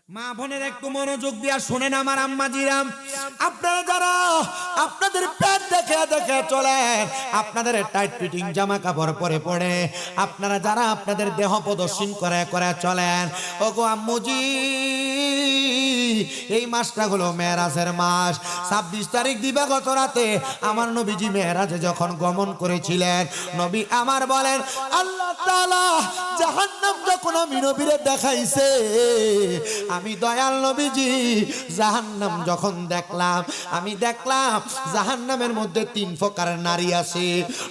মা বোনের একটু মনোযোগ দিয়া শুনেন আমার আম্মাজিরা, আপনারা যারা আপনাদের পেট দেখে দেখে চলেন, আপনাদের টাইট ফিটিং জামা কাপড় পরে পরে আপনারা যারা আপনাদের দেহ প্রদর্শন করে করে চলেন, ওগো আম্মুজি এই মাসটা হলো মেরাজের মাস। 26 তারিখ দিবাগত রাতে আমার নবীজি মেরাজে যখন গমন করেছিলেন, নবী আমার বলেন আল্লাহ তাআলা জাহান্নাম যখন আমি নবীরে দেখাইছে, আমি দয়াল নবীজি জাহান্নাম যখন দেখলাম, আমি দেখলাম জাহান্নামের মধ্যে 3 প্রকারের নারী আছে।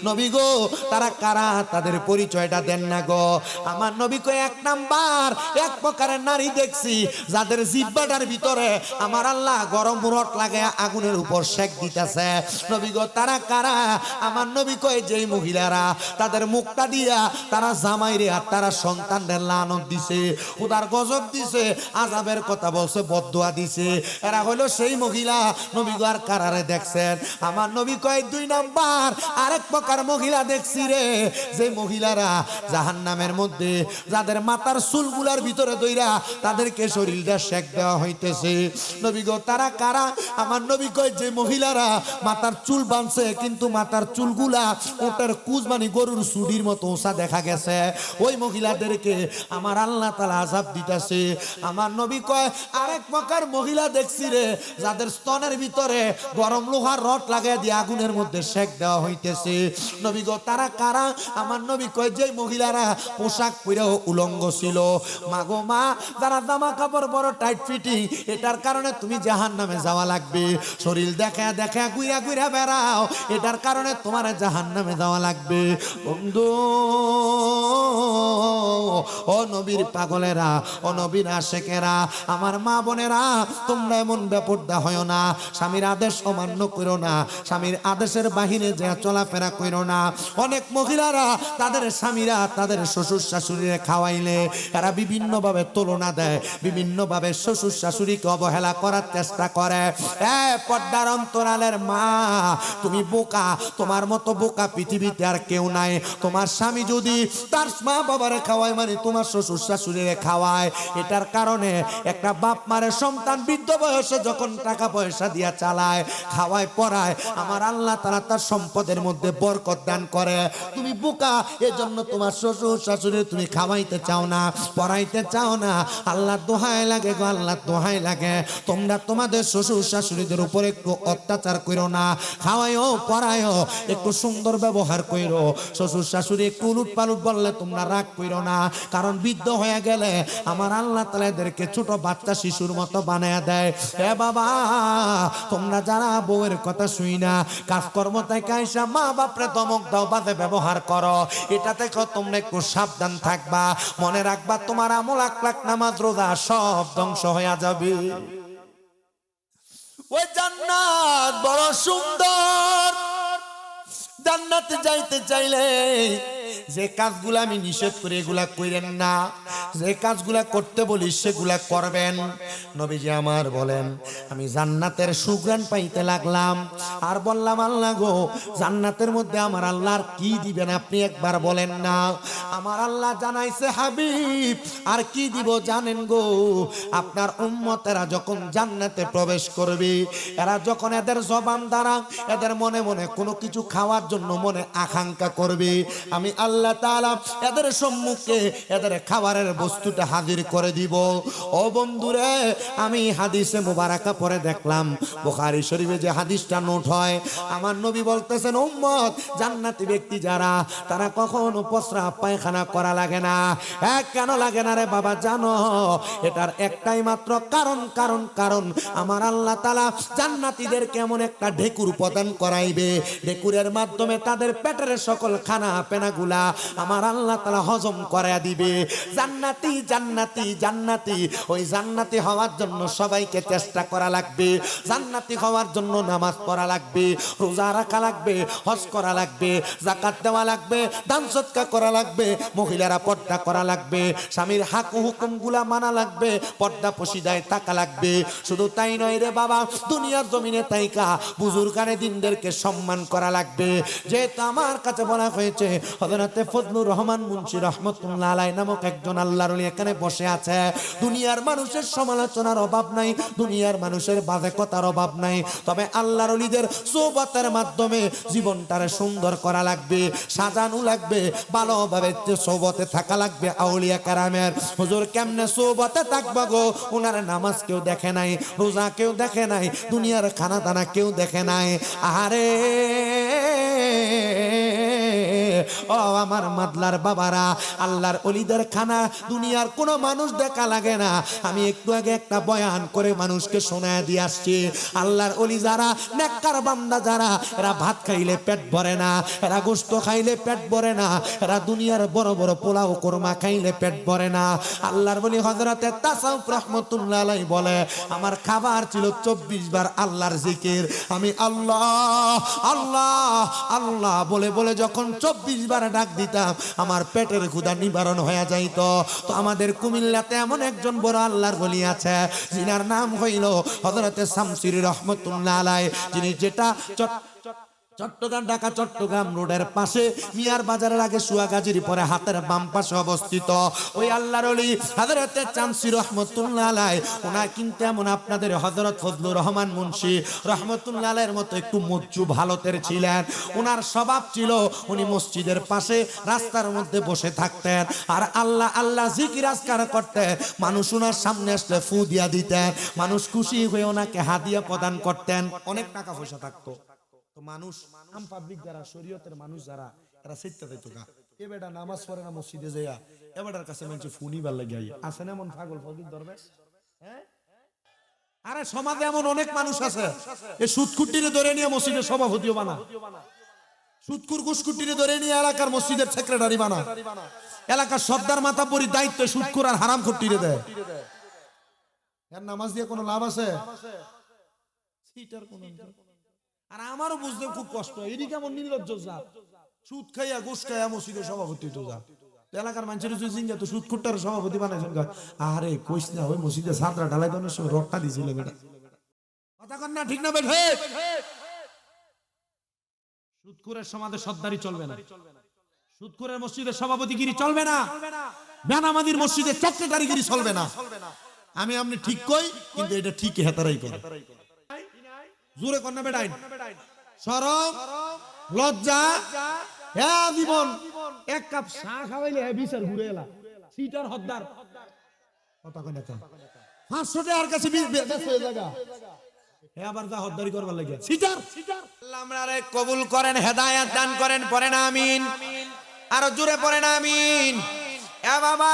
নবী গো তারা কারা, তাদের পরিচয়টা দেন না গো। আমার নবী কয় 1 নাম্বার, 1 প্রকারের নারী দেখছি যাদের জিহ্বাটার ভিতরে আমার আল্লাহ গরম রড লাগে আগুনের উপর সেক দিতেছে। নবী গো তারা কারা? আমার নবী কয় যেই মহিলারা তাদের মুখটা দিয়া তারা জামাইরে আর তারা সন্তানদের লানত দিছে, খোদার গজব দিছে, আযাবের কথা বলছে, বদদুয়া দিছে, এরা হলো সেই মহিলা। নবী গো আর কারারে দেখছেন? আমার নবী কয় 2 নাম্বার, আরেক প্রকার মহিলা দেখছি রে, যে মহিলারা জাহান্নামের মধ্যে যাদের মাথার চুলগুলার ভিতরে দইরা তাদেরকে শরীরটা সেক দেওয়া হইতেছে। নবী গো তারা কারা? আমার নবী কয় যে মহিলারা মাথার চুল বাঁধছে কিন্তু মাথার চুলগুলা ওটার কুজ মানে গরুর চুড়ির মতো ওসা দেখা গেছে, ওই মহিলাদেরকে আমার আল্লাহ তাআলা আযাব দিতেছে। আমার নবী কয় আরেক প্রকার মহিলা দেখছি রে, যাদের স্তনের ভিতরে গরম লোহার রড লাগায় দিয়ে আগুনের মধ্যে সেক দেওয়া হইতেছে। নবী গো তারা কারা? আমার নবী কয় যে মহিলারা পোশাক পরেও উলঙ্গ ছিল। মা গো মা, যারা জামা কাপড় বড় টাইট ফিটিং, এটার কারণে তুমি জাহান্নামে যাওয়া লাগবে। শরীর দেখা দেখা গুইরা গুইরা বেড়াও, এটার কারণে তোমার জাহান্নামে যাওয়া লাগবে। বন্ধু ও নবীর পাগলেরা, ও নবীর আশেকেরা, আমার মা বোনেরা, তোমরা এমন বেপরদা হয় না, স্বামীর আদেশ অমান্য করো না, স্বামীর আদেশের বাহিরে যে চলাফেরা করো না। অনেক মহিলারা তাদের স্বামীরা তাদের শ্বশুর শাশুড়িরে খাওয়াইলে এরা বিভিন্নভাবে তুলনা দেয়, বিভিন্নভাবে শ্বশুর শাশুড়িকে অবহেলা করার চেষ্টা করে। পর্দার অন্তরালের মা, তুমি বোকা, তোমার মতো বোকা পৃথিবীতে আর কেউ নাই। তোমার স্বামী যদি তার মা বাবারে খাওয়ায় মানে তোমার শ্বশুর শাশুড়িরে খাওয়ায়, এটার কারণে একটা বাপ মারে সন্তান বৃদ্ধ বয়সে যখন টাকা পয়সা দিয়া চালায়, খাওয়ায়, পড়ায়, আমার আল্লাহ তাআলা তার সম্পদের মধ্যে বরকত দান করে। তুমি বোকা, এজন্য তোমার শ্বশুর শাশুড়ি তুমি খাওয়াইতে চাও না, পড়াইতে চাও না। আল্লাহ দোহাই লাগে গো, আল্লাহ দোহাই লাগে, তোমরা তোমাদের শ্বশুর শাশুড়িদের উপরে একটু অত্যাচার করো না, খাওয়াইও পড়াইও, একটু সুন্দর ব্যবহার করো। শ্বশুর শাশুড়ি একটু উলুট পালুট বললে তোমরা রাগ করো না, কারণ বৃদ্ধ হয়ে গেলে আমার আল্লাহ তাআলা এদেরকে ছোট বাচ্চা শিশুর মতো বানায় দেয়। এ বাবা, তোমরা যারা বউয়ের কথা শুই না, কাজকর্ম থেকে আইসা মা বাপরে ধমক দাও, বাজে ব্যবহার করো, এটা থেকে তোমরা একটু সাবধান থাকবা। মনে রাখবা তোমার আমল, আখলাক, নামাজ, রোজা সব ধ্বংস হয়ে যাবে। ওই জান্নাত বড় সুন্দর, জান্নাতে যাইতে চাইলে যে কাজগুলা আমি নিষেধ করি এগুলা কইরেন না, যে কাজগুলা করতে বলি সেগুলা করবেন। নবীজি আমার বলেন আমি জান্নাতের সুঘ্রাণ পাইতে লাগলাম, আর বললাম আল্লাহ গো জান্নাতের মধ্যে আমার আল্লাহর কি দিবেন আপনি একবার বলেন না। আমার আল্লাহ জানাইছে হাবিব আর কি দিব জানেন গো, আপনার উম্মতেরা যখন জান্নাতে প্রবেশ করবে, এরা যখন এদের জবান দ্বারা এদের মনে মনে কোনো কিছু খাওয়ার জন্য মনে আকাঙ্ক্ষা করবে, আমি আল্লাহ তাআলা এদের সম্মুখে এদের খাবারের বস্তুটা হাজির করে দিব। ও বন্ধুরে, আমি হাদিসে মুবারাকা পড়ে দেখলাম, বুখারী শরীফে যে হাদিসটা নোট হয়, আমার নবী বলতেছেন উম্মত জান্নাতি ব্যক্তি যারা, তারা কখনো প্রস্রাব পায়খানা করা লাগে না। কেন লাগে না রে বাবা জানো? এটার একটাই মাত্র কারণ, কারণ আমার আল্লাহ তাআলা জান্নাতীদের কেমন একটা ঢেকুর প্রদান করাইবে, ঢেকুরের মাধ্যমে তাদের পেটের সকল খানা পেনাগুলা আমার আল্লাহ তাআলা হজম করায়া দিবে। জান্নাতি জান্নাতি জান্নাতি, ওই জান্নাতি হওয়ার জন্য সবাইকে চেষ্টা করা লাগবে, জান্নাতি হওয়ার জন্য নামাজ পড়া লাগবে, রোজা রাখা লাগবে, হজ করা লাগবে, যাকাত দেওয়া লাগবে, দান সদকা করা লাগবে, মহিলারা পর্দা করা লাগবে, স্বামীর হক হুকুম গুলা মানা লাগবে, পর্দা পশিদায় থাকা লাগবে। শুধু তাই নয় রে বাবা, দুনিয়ার জমিনে তাইকা বুজুর্গানে দিনদেরকে সম্মান করা লাগবে। যেহেতু আমার কাছে বলা হয়েছে হযরতে ফজলুর রহমান মুন্সি রহমাতুল্লাহ আলাইহি নামক একজন আল্লাহ আল্লাহর ওলি এখানে বসে আছে। দুনিয়ার মানুষের সমালোচনার অভাব নাই, দুনিয়ার মানুষের বাজে কথার অভাব নাই, তবে আল্লাহর ওলিদের সোহবতের মাধ্যমে জীবনটারে সুন্দর করা লাগবে, সাজানো লাগবে, ভালোভাবে সোহবতে থাকা লাগবে আউলিয়া কেরামের। হুজুর কেমনে সোহবতে থাকবা গো? ওনার নামাজ কেউ দেখে নাই, রোজা কেউ দেখে নাই, দুনিয়ার খানা দানা কেউ দেখে নাই। আরে ও আমার মাদলার বাবারা, আল্লাহর ওলিদের খানা দুনিয়ার কোনো মানুষ দেখা লাগে না। আমি একটু আগে একটা বয়ান করে মানুষকে শোনায় দিয়ে আসছি, আল্লাহর ওলি যারা, নেককার বান্দা যারা, এরা ভাত খাইলে পেট ভরে না, এরা গোশত খাইলে পেট ভরে না, এরা দুনিয়ার বড় বড় পোলাও কোরমা খাইলে পেট ভরে না। আল্লাহর ওলি হযরতে তাসাউফ রাহমাতুল্লাহ আলাইহি বলে, আমার খাবার ছিল 24 বার আল্লাহর জিকির। আমি আল্লাহ আল্লাহ আল্লাহ বলে বলে যখন 24 বার ডাক দিতাম, আমার পেটের ক্ষুধা নিবারণ হয়ে যাইত। তো আমাদের কুমিল্লাতে এমন একজন বড় আল্লাহর ওলি আছে, যিনার নাম হইল হযরতে শামসুরি রহমতুল্লাহ আলাইহি, যিনি যেটা চট্টগ্রাম, ঢাকা চট্টগ্রাম রোডের পাশে মিয়ার বাজারের আগে সুয়াগাজীর পরে হাতের বাম পাশে অবস্থিত ওই আল্লাহর ওলি হযরতে শামসুরি রহমতুল্লাহ আলাইহি। ওনার কিন্তু এমন আপনাদের হযরত ফজলুর রহমান মুন্সি রহমতুল্লাহ আলাইহির মতো একটু মজ্জুব হালতের ছিলেন। ওনার স্বভাব ছিল উনি মসজিদের পাশে রাস্তার মধ্যে বসে থাকতেন আর আল্লাহ আল্লাহ জিকির আজকার করতেন। মানুষ ওনার সামনে আসলে ফু দিয়া দিতেন, মানুষ খুশি হয়ে ওনাকে হাদিয়া প্রদান করতেন। অনেক টাকা পয়সা থাকতো, তো মানুষ আম পাবলিক যারা, শরীয়তের মানুষ যারা, এরা সিটটা দিত গা, এ বেটা নামাজ পড়ে না মসজিদে যাইয়া, এ বেটার কাছে মানুষ ফুনি বার লাগিয়া আসে না এমন পাগল ফকির দরবেশ। হ্যাঁ, আরে সমাজে এমন অনেক মানুষ আছে, এই সুদকুটিরে ধরে নিয়ে মসজিদের সভাপতিও বানা, সুদকুর ঘুষকুটিরে ধরে নিয়ে এলাকার মসজিদের সেক্রেটারি বানা, এলাকার সর্দার মাতাব্বরির দায়িত্ব সুদকুর আর হারাম খুটিরে দেয়। এর নামাজ দিয়ে কোনো লাভ আছে? আর আমারও বুঝতে খুব কষ্ট, এদিকে কেমন নির্লজ্জ যা, সুদ খাইয়া ঘুষ খাইয়া মসজিদের সভাপতি তো যা, এলাকার মানুষের জিঙ্গা তো সুদ খুট্টার সভাপতি বানাইছেন। আরে কইস না, ওই মসজিদে সাদরা ঢালাই দনের সময় রক্তা দিছিল বেটা, কথা কন না, ঠিক না বেঠে? সুদখোরের সমাজে সর্দারি চলবে না, সুদখোরের মসজিদের সভাপতিগিরি চলবে না, বেনামাজির মসজিদে সেক্রেটারিগিরি চলবে না। আমি আপনি ঠিক কই, কিন্তু এটা ঠিকই হেতারাই করে। জোরে কন্যা বেটাই, শরম লজ্জা, হ্যাঁ জীবন এক কাপ চা খাওয়াইলে হ্যাঁ বিচার ঘুরে এলা সিটার হদ্দার কথা কয় না, 500 টাকার কাছে হয়ে জায়গা হ্যাঁ আবার যা হদ্দারি করবার লাগে সিটার। আল্লাহ আমরারে কবুল করেন, হেদায়েত দান করেন, পড়েন আমিন, আরো জোরে পড়েন আমিন। এ বাবা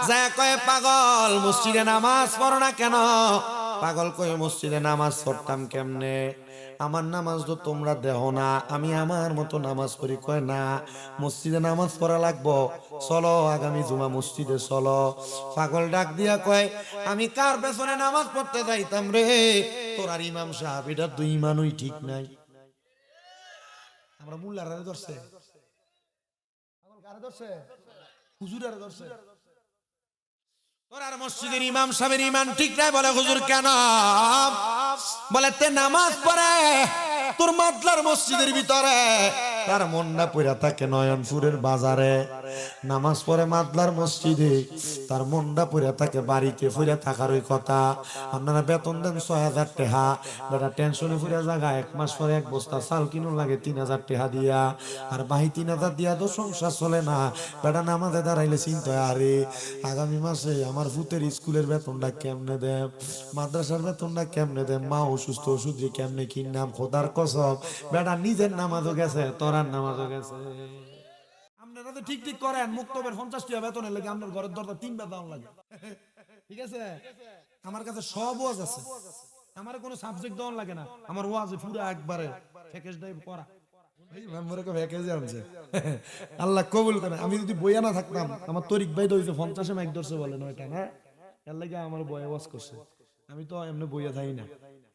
যায় কয় পাগল মসজিদে নামাজ পড়ো না কেন? পাগল কয়ে মসজিদে নামাজ পড়তাম কেমনে? আমার নামাজ তো তোমরা দেহ না, আমি আমার মতো নামাজ পড়ি। কয় না, মসজিদে নামাজ পড়া লাগবো, চলো আগামী জুমা মসজিদে চলো। পাগল ডাক দিয়া কয়, আমি কার পেছনে নামাজ পড়তে যাইতাম রে? তোর আর ইমাম সাহেব, এটা তো ইমানই ঠিক নাই। আমরা মুল্লারে ধরছে, হুজুরারে ধরছে, তোর মসজিদের ইমাম সাহেবের ইমান ঠিক নাই। বলে হুজুর কেন? বলে তে নামাজ পড়ে তোর মাদলার মসজিদের ভিতরে, তার মনটা পড়া থাকে নয়নপুরের বাজারে। নামাজ পড়ে মাদলার মসজিদে, তার মনটা পড়া থাকে বাড়িতে পড়া থাকার ওই কথা। আপনারা বেতন দেন 6000 টাকা, বেটা টেনশনে পড়া জায়গা, 1 মাস পরে 1 বস্তা চাল কিনো লাগে 3000 টাকা দিয়া, আর বাহি 3000 দিয়া তো সংসার চলে না। বেটা নামাজে দাঁড়াইলে চিন্তা, আরে আগামী মাসে আমার ভূতের স্কুলের বেতনটা কেমনে দেব, মাদ্রাসার বেতনটা কেমনে দেব, মা অসুস্থ, ওষুধ কেমনে কিনলাম, খোদার কসম। বেটা নিজের নামাজও গেছে, তোরার নামাজও গেছে। আপনারা তো ঠিক ঠিক করেন, মুক্তবের 50 টাকা বেতনের লাগে আপনার ঘরের দরজা 3 বার দাম লাগে, ঠিক আছে? আমার কাছে সব ওয়াজ আছে, আমার কোনো সাবজেক্ট দেওয়ার লাগে না, আমার ওয়াজে পুরো একবারে ফেকেশ দেই পড়া। আল্লাহ কবুল করে। আমি যদি বইয়া না থাকতাম, আমার তরিক ভাই তো 50 মাইক ধরছে বলে 9টা না, এর লাগে আমার বয়ে ওয়াজ করছে। আমি তো এমনি বইয়া থাই না,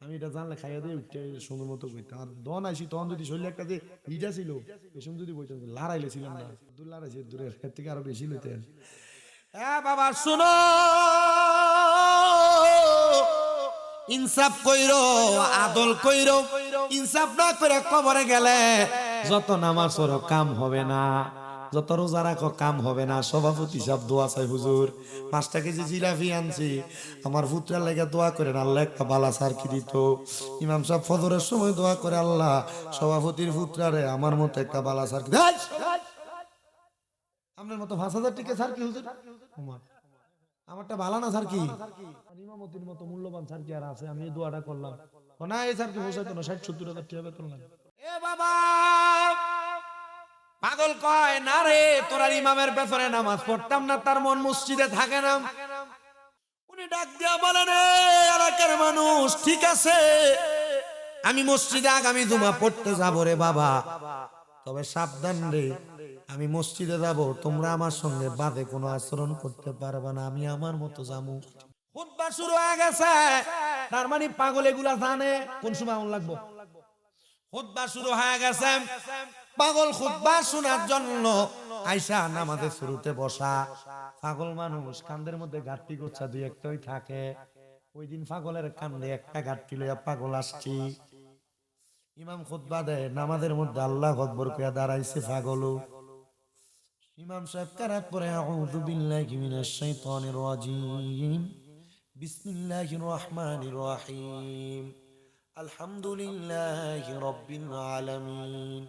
আমি এটা জানলে খাইয়া দিয়ে উঠতে সুন্দর মতো বইতাম। আর দন আইসি তখন যদি শরীরে একটা যে হিটা ছিল, এসব যদি বইতাম, লড়াইলে ছিলাম না, দূর লড়াইছে, দূরের থেকে আরো বেশি লইতেন। হ্যাঁ বাবা শুনো, ইনসাফ কইরো, আদল কইরো। ইনসাফ না করে কবরে গেলে যত নামাজ পড়ো কাম হবে না। যত রোজা রাখো কাম হবে না। সভাপতি সাহেব দোয়া চাই হুজুর, 5টা কেজি জিলাপি আনছি, আমার পুত্রের লেগে দোয়া করেন, আল্লাহ একটা বালা সারকি দিত। ইমাম সাহেব ফজরের সময় দোয়া করে, আল্লাহ সভাপতির পুত্রারে আমার মতো একটা বালা সারকি। আপনার মতো 5,000 টাকা সারকি হুজুর, আমারটা ভালো না স্যার, কি ইমামতির মতো মূল্যবান স্যার কি আর আছে? আমি এই দোয়াটা করলাম, না এই স্যার কি বসাইতো না, 60-70 হাজার টাকা বেতন লাগে। এ বাবা, পাগল কয় না রে, তোরা ইমামের পেছনে নামাজ পড়তাম না, তার মন মসজিদে থাকে না। উনি ডাক দিয়া বলেন, এলাকার মানুষ ঠিক আছে, আমি মসজিদে আগামী জুমা পড়তে যাবো রে বাবা, তবে সাবধান রে, আমি মসজিদে যাব, তোমরা আমার সঙ্গে বাদে কোনো আচরণ করতে পারবে না, আমি আমার মতো যাবো। খুতবা শুরু হয়ে গেছে, তার মানে পাগল এগুলা জানে কোন সময় আমন লাগবো। খুতবা শুরু হয়ে গেছে, পাগল খুতবা শোনার জন্য আয়সা নামাজের শুরুতে বসা। পাগল মানুষ কান্দের মধ্যে ঘাটতি গোছা দুই একটাই থাকে, ওই দিন পাগলের কান্দে একটা ঘাটতি লইয়া পাগল আসছি। ইমাম খুতবা দেয়, নামাজের মধ্যে আল্লাহু আকবার কইয়া দাঁড়াইছে পাগল। ইমাম সাহেব কেরাত পড়ে, আউযু বিল্লাহি মিনাশ শাইতানির রাজিম, বিসমিল্লাহির রহমানির রহিম, আলহামদুলিল্লাহি রাব্বিল আলামিন,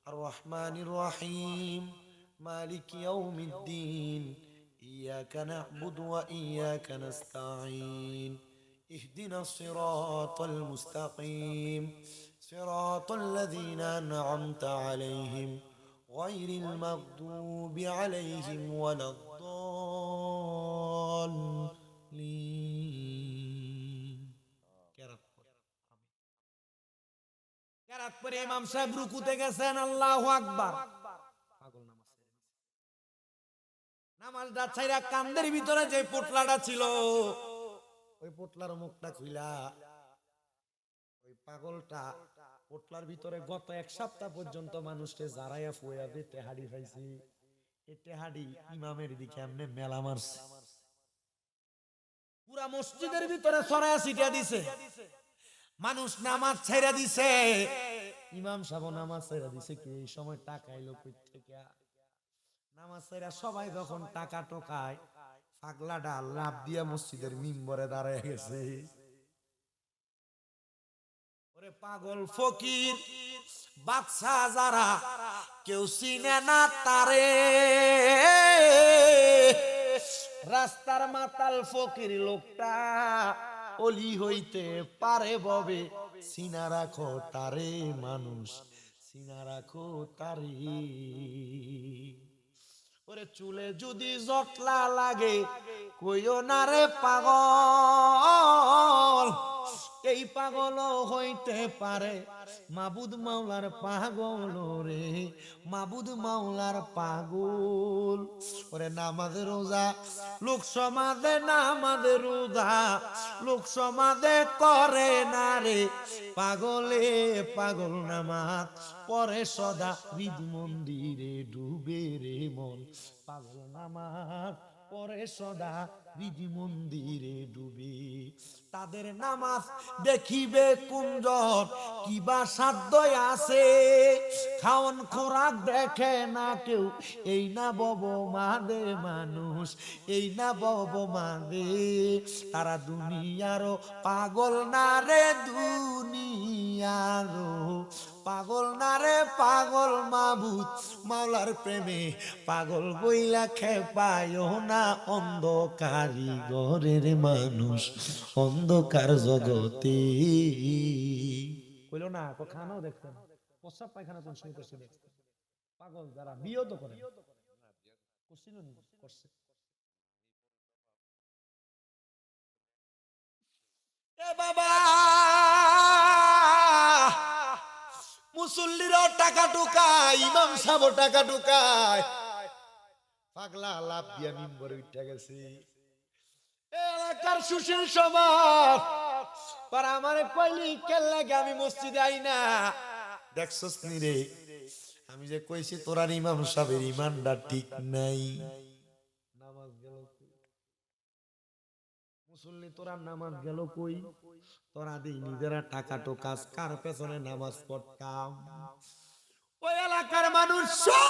আর রহমানির রহিম, মালিক ইয়াউমিদ্দিন, ইয়াকা না'বুদু ওয়া ইয়াকা নাস্তাঈন, ইহদিনাস সিরাতাল মুস্তাকিম, সিরাতাল লাযীনা আন'আমতা আলাইহিম غير المغضوب عليهم ولا الضالين। কেরাত পরে ইমাম সাহেব রুকুতে গেছেন, আল্লাহু আকবার। পাগল নামাজটা ছাইরা কান্দের ভিতরে যে পোটলাটা ছিল, ওই পোটলার মুখটা খুইলা ওই পাগলটা পোটলার ভিতরে গত 1 সপ্তাহ পর্যন্ত মানুষকে জারাইয়া ফুয়া দিতে হাড়ি খাইছি, এতে হাড়ি ইমামের দিকে এমনি মেলা মারছে, পুরা মসজিদের ভিতরে ছড়ায়া ছিটিয়া দিছে, মানুষ নামাজ ছাইরা দিছে, ইমাম সাহেব নামাজ ছাইরা দিছে। কি এই সময় টাকা এলো কই থেকে? নামাজ ছাইরা সবাই যখন টাকা টোকায়, পাগলাটা লাফ দিয়া মসজিদের মিম্বরে দাঁড়ায় গেছে। ওরে পাগল ফকির বাদশা যারা কেউ চিনে না তারে, রাস্তার মাতাল ফকির লোকটা অলি হইতে পারে ববে, চিনা রাখো তারে মানুষ, চিনা রাখো তারে। ওরে চুলে যদি জটলা লাগে কইও না রে পাগল, এই পাগল হইতে পারে মাবুদ মাওলার পাগল রে, মাবুদ মাওলার পাগল। ওরে নামাজে রোজা লোক সমাজে, নামাজে রোজা লোক সমাজে করে না রে, পাগলে পাগল নামাজ পরে সদা হৃদ মন্দিরে ডুবে রে মন, পাগল নামাজ পরে সদা হৃদ মন্দিরে ডুবে। তাদের নামাজ দেখিবে কুঞ্জন, কিবা সাধ্য আছে, খাওন খোরাক দেখে না কেউ, এই না বব মাদে মানুষ, এই না বব মাদে। তারা দুনিয়ারও পাগল না রে, দুনিয়ারও পাগল না রে, পাগল মাবুদ মাওলার প্রেমে পাগল বইলা খেপায়ো না, অন্ধকারী ঘরের মানুষ অন্ধকার জগতে। কইল না খানাও দেখতেন, প্রস্রাব পায়খানা কোন সময় করছে দেখতেন। পাগল যারা বিয়ে তো করে করছিল নি, করছে। এ বাবা, মুসল্লিরাও টাকা ঢুকায়, ইমাম সাহেব টাকা ঢুকায়, পাগলা লাভ দিয়া মিম্বরে উঠে গেছে। এলাকার সুশীল সমাজ পর আমারে কইলি কেন লাগে আমি মসজিদে আই না, দেখছস নি রে, আমি যে কইছি তোরা ইমাম সাহেবের ইমানটা ঠিক নাই, নামাজ গেল মুসল্লি, তোরা নামাজ গেল কই? তোরা দিই নিজেরা টাকা টোকাস, কার পেছনে নামাজ পড়তাম? ওই এলাকার মানুষ সব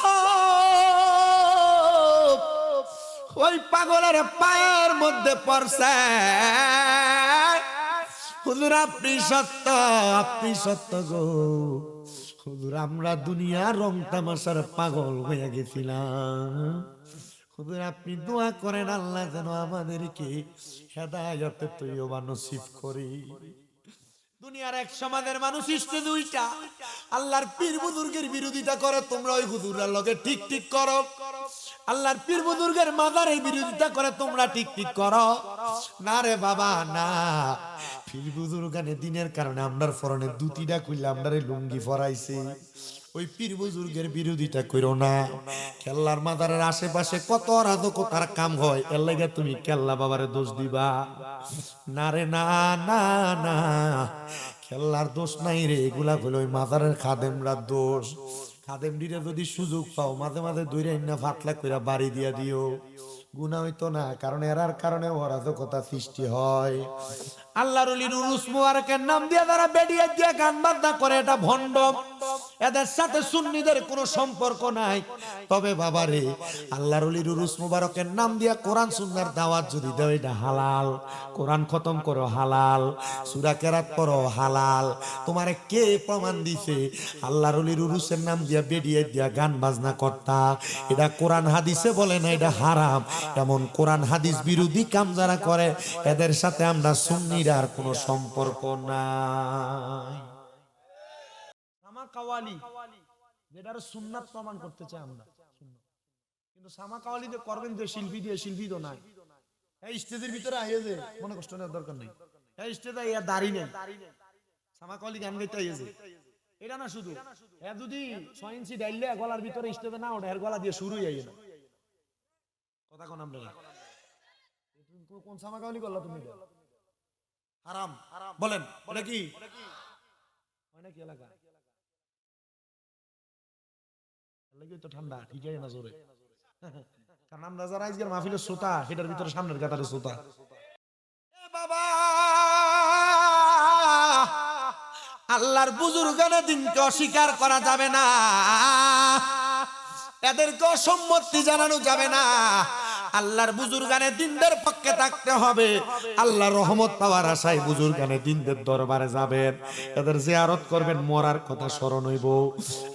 ওই পাগলের পায়ের মধ্যে পড়ছে। হুজুর আপনি সত্য গো হুজুর, আমরা দুনিয়ার রং তামাশার পাগল হয়ে গেছিলাম। হুজুর আপনি দোয়া করেন আল্লাহ যেন আমাদেরকে হেদায়েতের তৈয়বা নসিব করে। দুনিয়ার এক সমাজের মানুষ ইষ্টে দুইটা, আল্লাহর পীর বুজুর্গের বিরোধিতা করে, তোমরা ওই হুজুরের লগে ঠিক করো। আল্লাহর পীর বুজুর্গের মাজারের বিরোধিতা করে, তোমরা ঠিক করো। না রে বাবা না, পীর বুজুর্গানে দিনের কারণে আমরার ফরনে দুটিটা কইলা আমরারে লুঙ্গি ফরাইছে। ওই পীর বুজুর্গের বিরোধিতা করো না। কেল্লার মাজারের আশেপাশে কত অরাজকতার কাম হয়, এর লাগে তুমি কেল্লা বাবারে দোষ দিবা? না রে না না না, কেল্লার দোষ নাই রে, এগুলা হলো ওই মাজারের খাদেমরা দোষ। খাদেম দিলে যদি সুযোগ পাও মাঝে মাঝে দৈরা না ফাতলা কইরা বাড়ি দিয়া দিও, গুনাহ হইতো না, কারণ এরার কারণে অরাজকতা সৃষ্টি হয়। আল্লাহর ওলি উরুস মুবারকের নাম দিয়ে যারা বেডিয়ে দিয়ে গান বাজনা করে, এটা ভণ্ড। এদের সাথে সুন্নিদের কোনো সম্পর্ক নাই। তবে বাবারে, আল্লাহর ওলির উরুস মুবারকের নাম দিয়ে কোরআন সুন্নাহর দাওয়াত যদি দাও, এটা হালাল। কোরআন খতম করো হালাল, সূরা কেরাত পড়ো হালাল। তোমারে কে প্রমাণ দিছে আল্লাহর ওলির উরুসের নাম দিয়ে বেডিয়ে দিয়া গান বাজনা করতা? এটা কোরআন হাদিসে বলে না, এটা হারাম। এমন কোরআন হাদিস বিরোধী কাম যারা করে, এদের সাথে আমরা সুন্নির আর কোনো সম্পর্ক নাই। সামা কাওয়ালি যেটার সুন্নাত প্রমাণ করতে চাই আমরা, কিন্তু সামা কাওয়ালি যে করবেন যে শিল্পী দিয়ে, শিল্পী তো নাই। এই স্টেজের ভিতরে আইয়ে যে মনে কষ্ট নেওয়ার দরকার নেই, এই স্টেজে ইয়া দাড়ি নেই, সামা কাওয়ালি গান গাইতে আইয়ে যে এটা না। শুধু হ্যাঁ যদি 6 ইঞ্চি ডাইলে গলার ভিতরে স্টেজে না ওঠে, এর গলা দিয়ে শুরুই আইয়ে না। কথা কোন আমরা কোন সামা কাওয়ালি করলা তুমি? হারাম বলেন, এটা কি হয় নাকি এলাকা? তো ঠান্ডা ঠিক আছে না জোরে, কারণ আমরা যারা আজকের মাহফিলের শ্রোতা, সেটার ভিতরে সামনের কাতারে শ্রোতা। বাবা আল্লাহর বুজুর্গানের দিনকে অস্বীকার করা যাবে না, এদেরকে অসম্মতি জানানো যাবে না। আল্লাহর বুজুর্গানের দিনদের পক্ষে থাকতে হবে। আল্লাহর রহমত পাওয়ার আশায় বুজুর্গানের দিনদের দরবারে যাবেন, এদের জিয়ারত করবেন, মরার কথা স্মরণ হইব।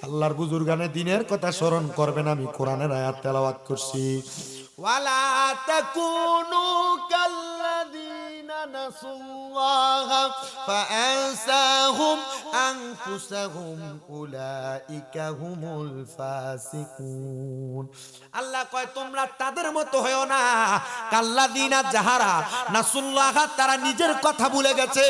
আল্লাহর বুজুর্গানের দিনের কথা স্মরণ করবেন। আমি কোরআনের আয়াত তেলাওয়াত করছি, ওয়ালা তাকুনু কাল্লাযীনা নাসুল্লাহা ফাআনসাহুম আনফুসাহুম উলাইকা হুমুল ফাসিকুন। আল্লাহ কয় তোমরা তাদের মতো হয়ো না, কাল্লাযীনা যাহারা নাসুল্লাহা তারা নিজের কথা ভুলে গেছে,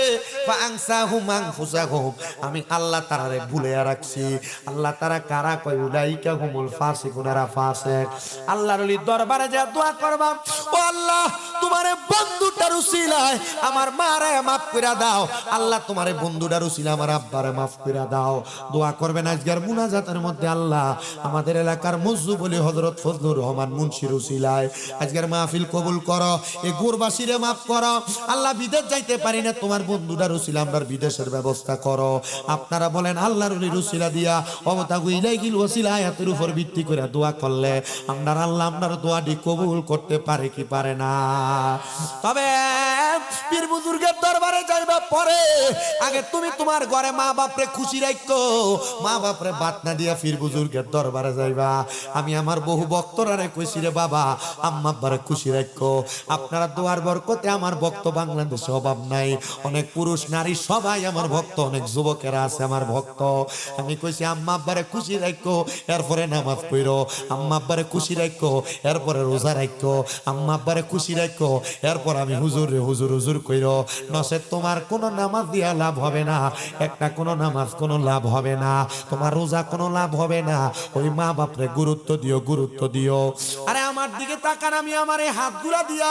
ফাআনসাহুম আনফুসাহুম আমি আল্লাহ তারারে ভুলে রাখছি। আল্লাহ তারা কারা কয়? উলাইকা হুমুল ফাসিকুন, এরা ফাসিক। আল্লাহর ওলি দরবারে যা দোয়া করবা, ও আল্লাহ তোমারে বন্ধুটার উসিলায় আমার মারে মাফ করে দাও, আল্লাহ তোমারে বন্ধুটার উসিলায় আমার আব্বারে মাফ করে দাও। দোয়া করবেন আজকের মুনাজাতের মধ্যে, আল্লাহ আমাদের এলাকার মজদু বলি হযরত ফজলুর রহমান মুন্সির উসিলায় আজকের মাহফিল কবুল করো, এই গোরবাসীরে মাফ করো। আল্লাহ বিদেশ যাইতে পারি না, তোমার বন্ধুটার উসিলায় আমরা বিদেশের ব্যবস্থা করো। আপনারা বলেন আল্লাহর ওলির উসিলা দিয়া অবতাগু ইলাইহিল ওসিলা আয়াতের উপর ভিত্তি করে দোয়া করলে আমরা আল্লাহ আপনার দোয়াটি কবুল করতে পারে কি পারে না? তবে পীর বুজুর্গের দরবারে যাইবা পরে, আগে তুমি তোমার ঘরে মা বাপরে খুশি রাখো, মা বাপরে বাত না দিয়া পীর বুজুর্গের দরবারে যাইবা। আমি আমার বহু ভক্তরারে কইছি রে বাবা আম্মা আব্বারে খুশি রাখো, আপনারা দোয়ার বরকতে আমার ভক্ত বাংলাদেশে অভাব নাই, অনেক পুরুষ নারী সবাই আমার ভক্ত, অনেক যুবকেরা আছে আমার ভক্ত। আমি কইছি আম্মা আব্বারে খুশি রাখো, এরপরে নামাজ পড়ো, আম্মা আব্বারে খুশি রাখো, এরপরে রোজা রাখো, আম্মা আব্বারে খুশি রাখো, এরপর আমি হুজুর রে হুজুর হুজুর কইরো। নসে তোমার কোনো নামাজ দিয়া লাভ হবে না, একটা কোনো নামাজ কোনো লাভ হবে না, তোমার রোজা কোনো লাভ হবে না। ওই মা বাপরে গুরুত্ব দিও, গুরুত্ব দিও। আরে আমার আমার দিকে তাকান, আমি আমার এই হাতগুলা দিয়া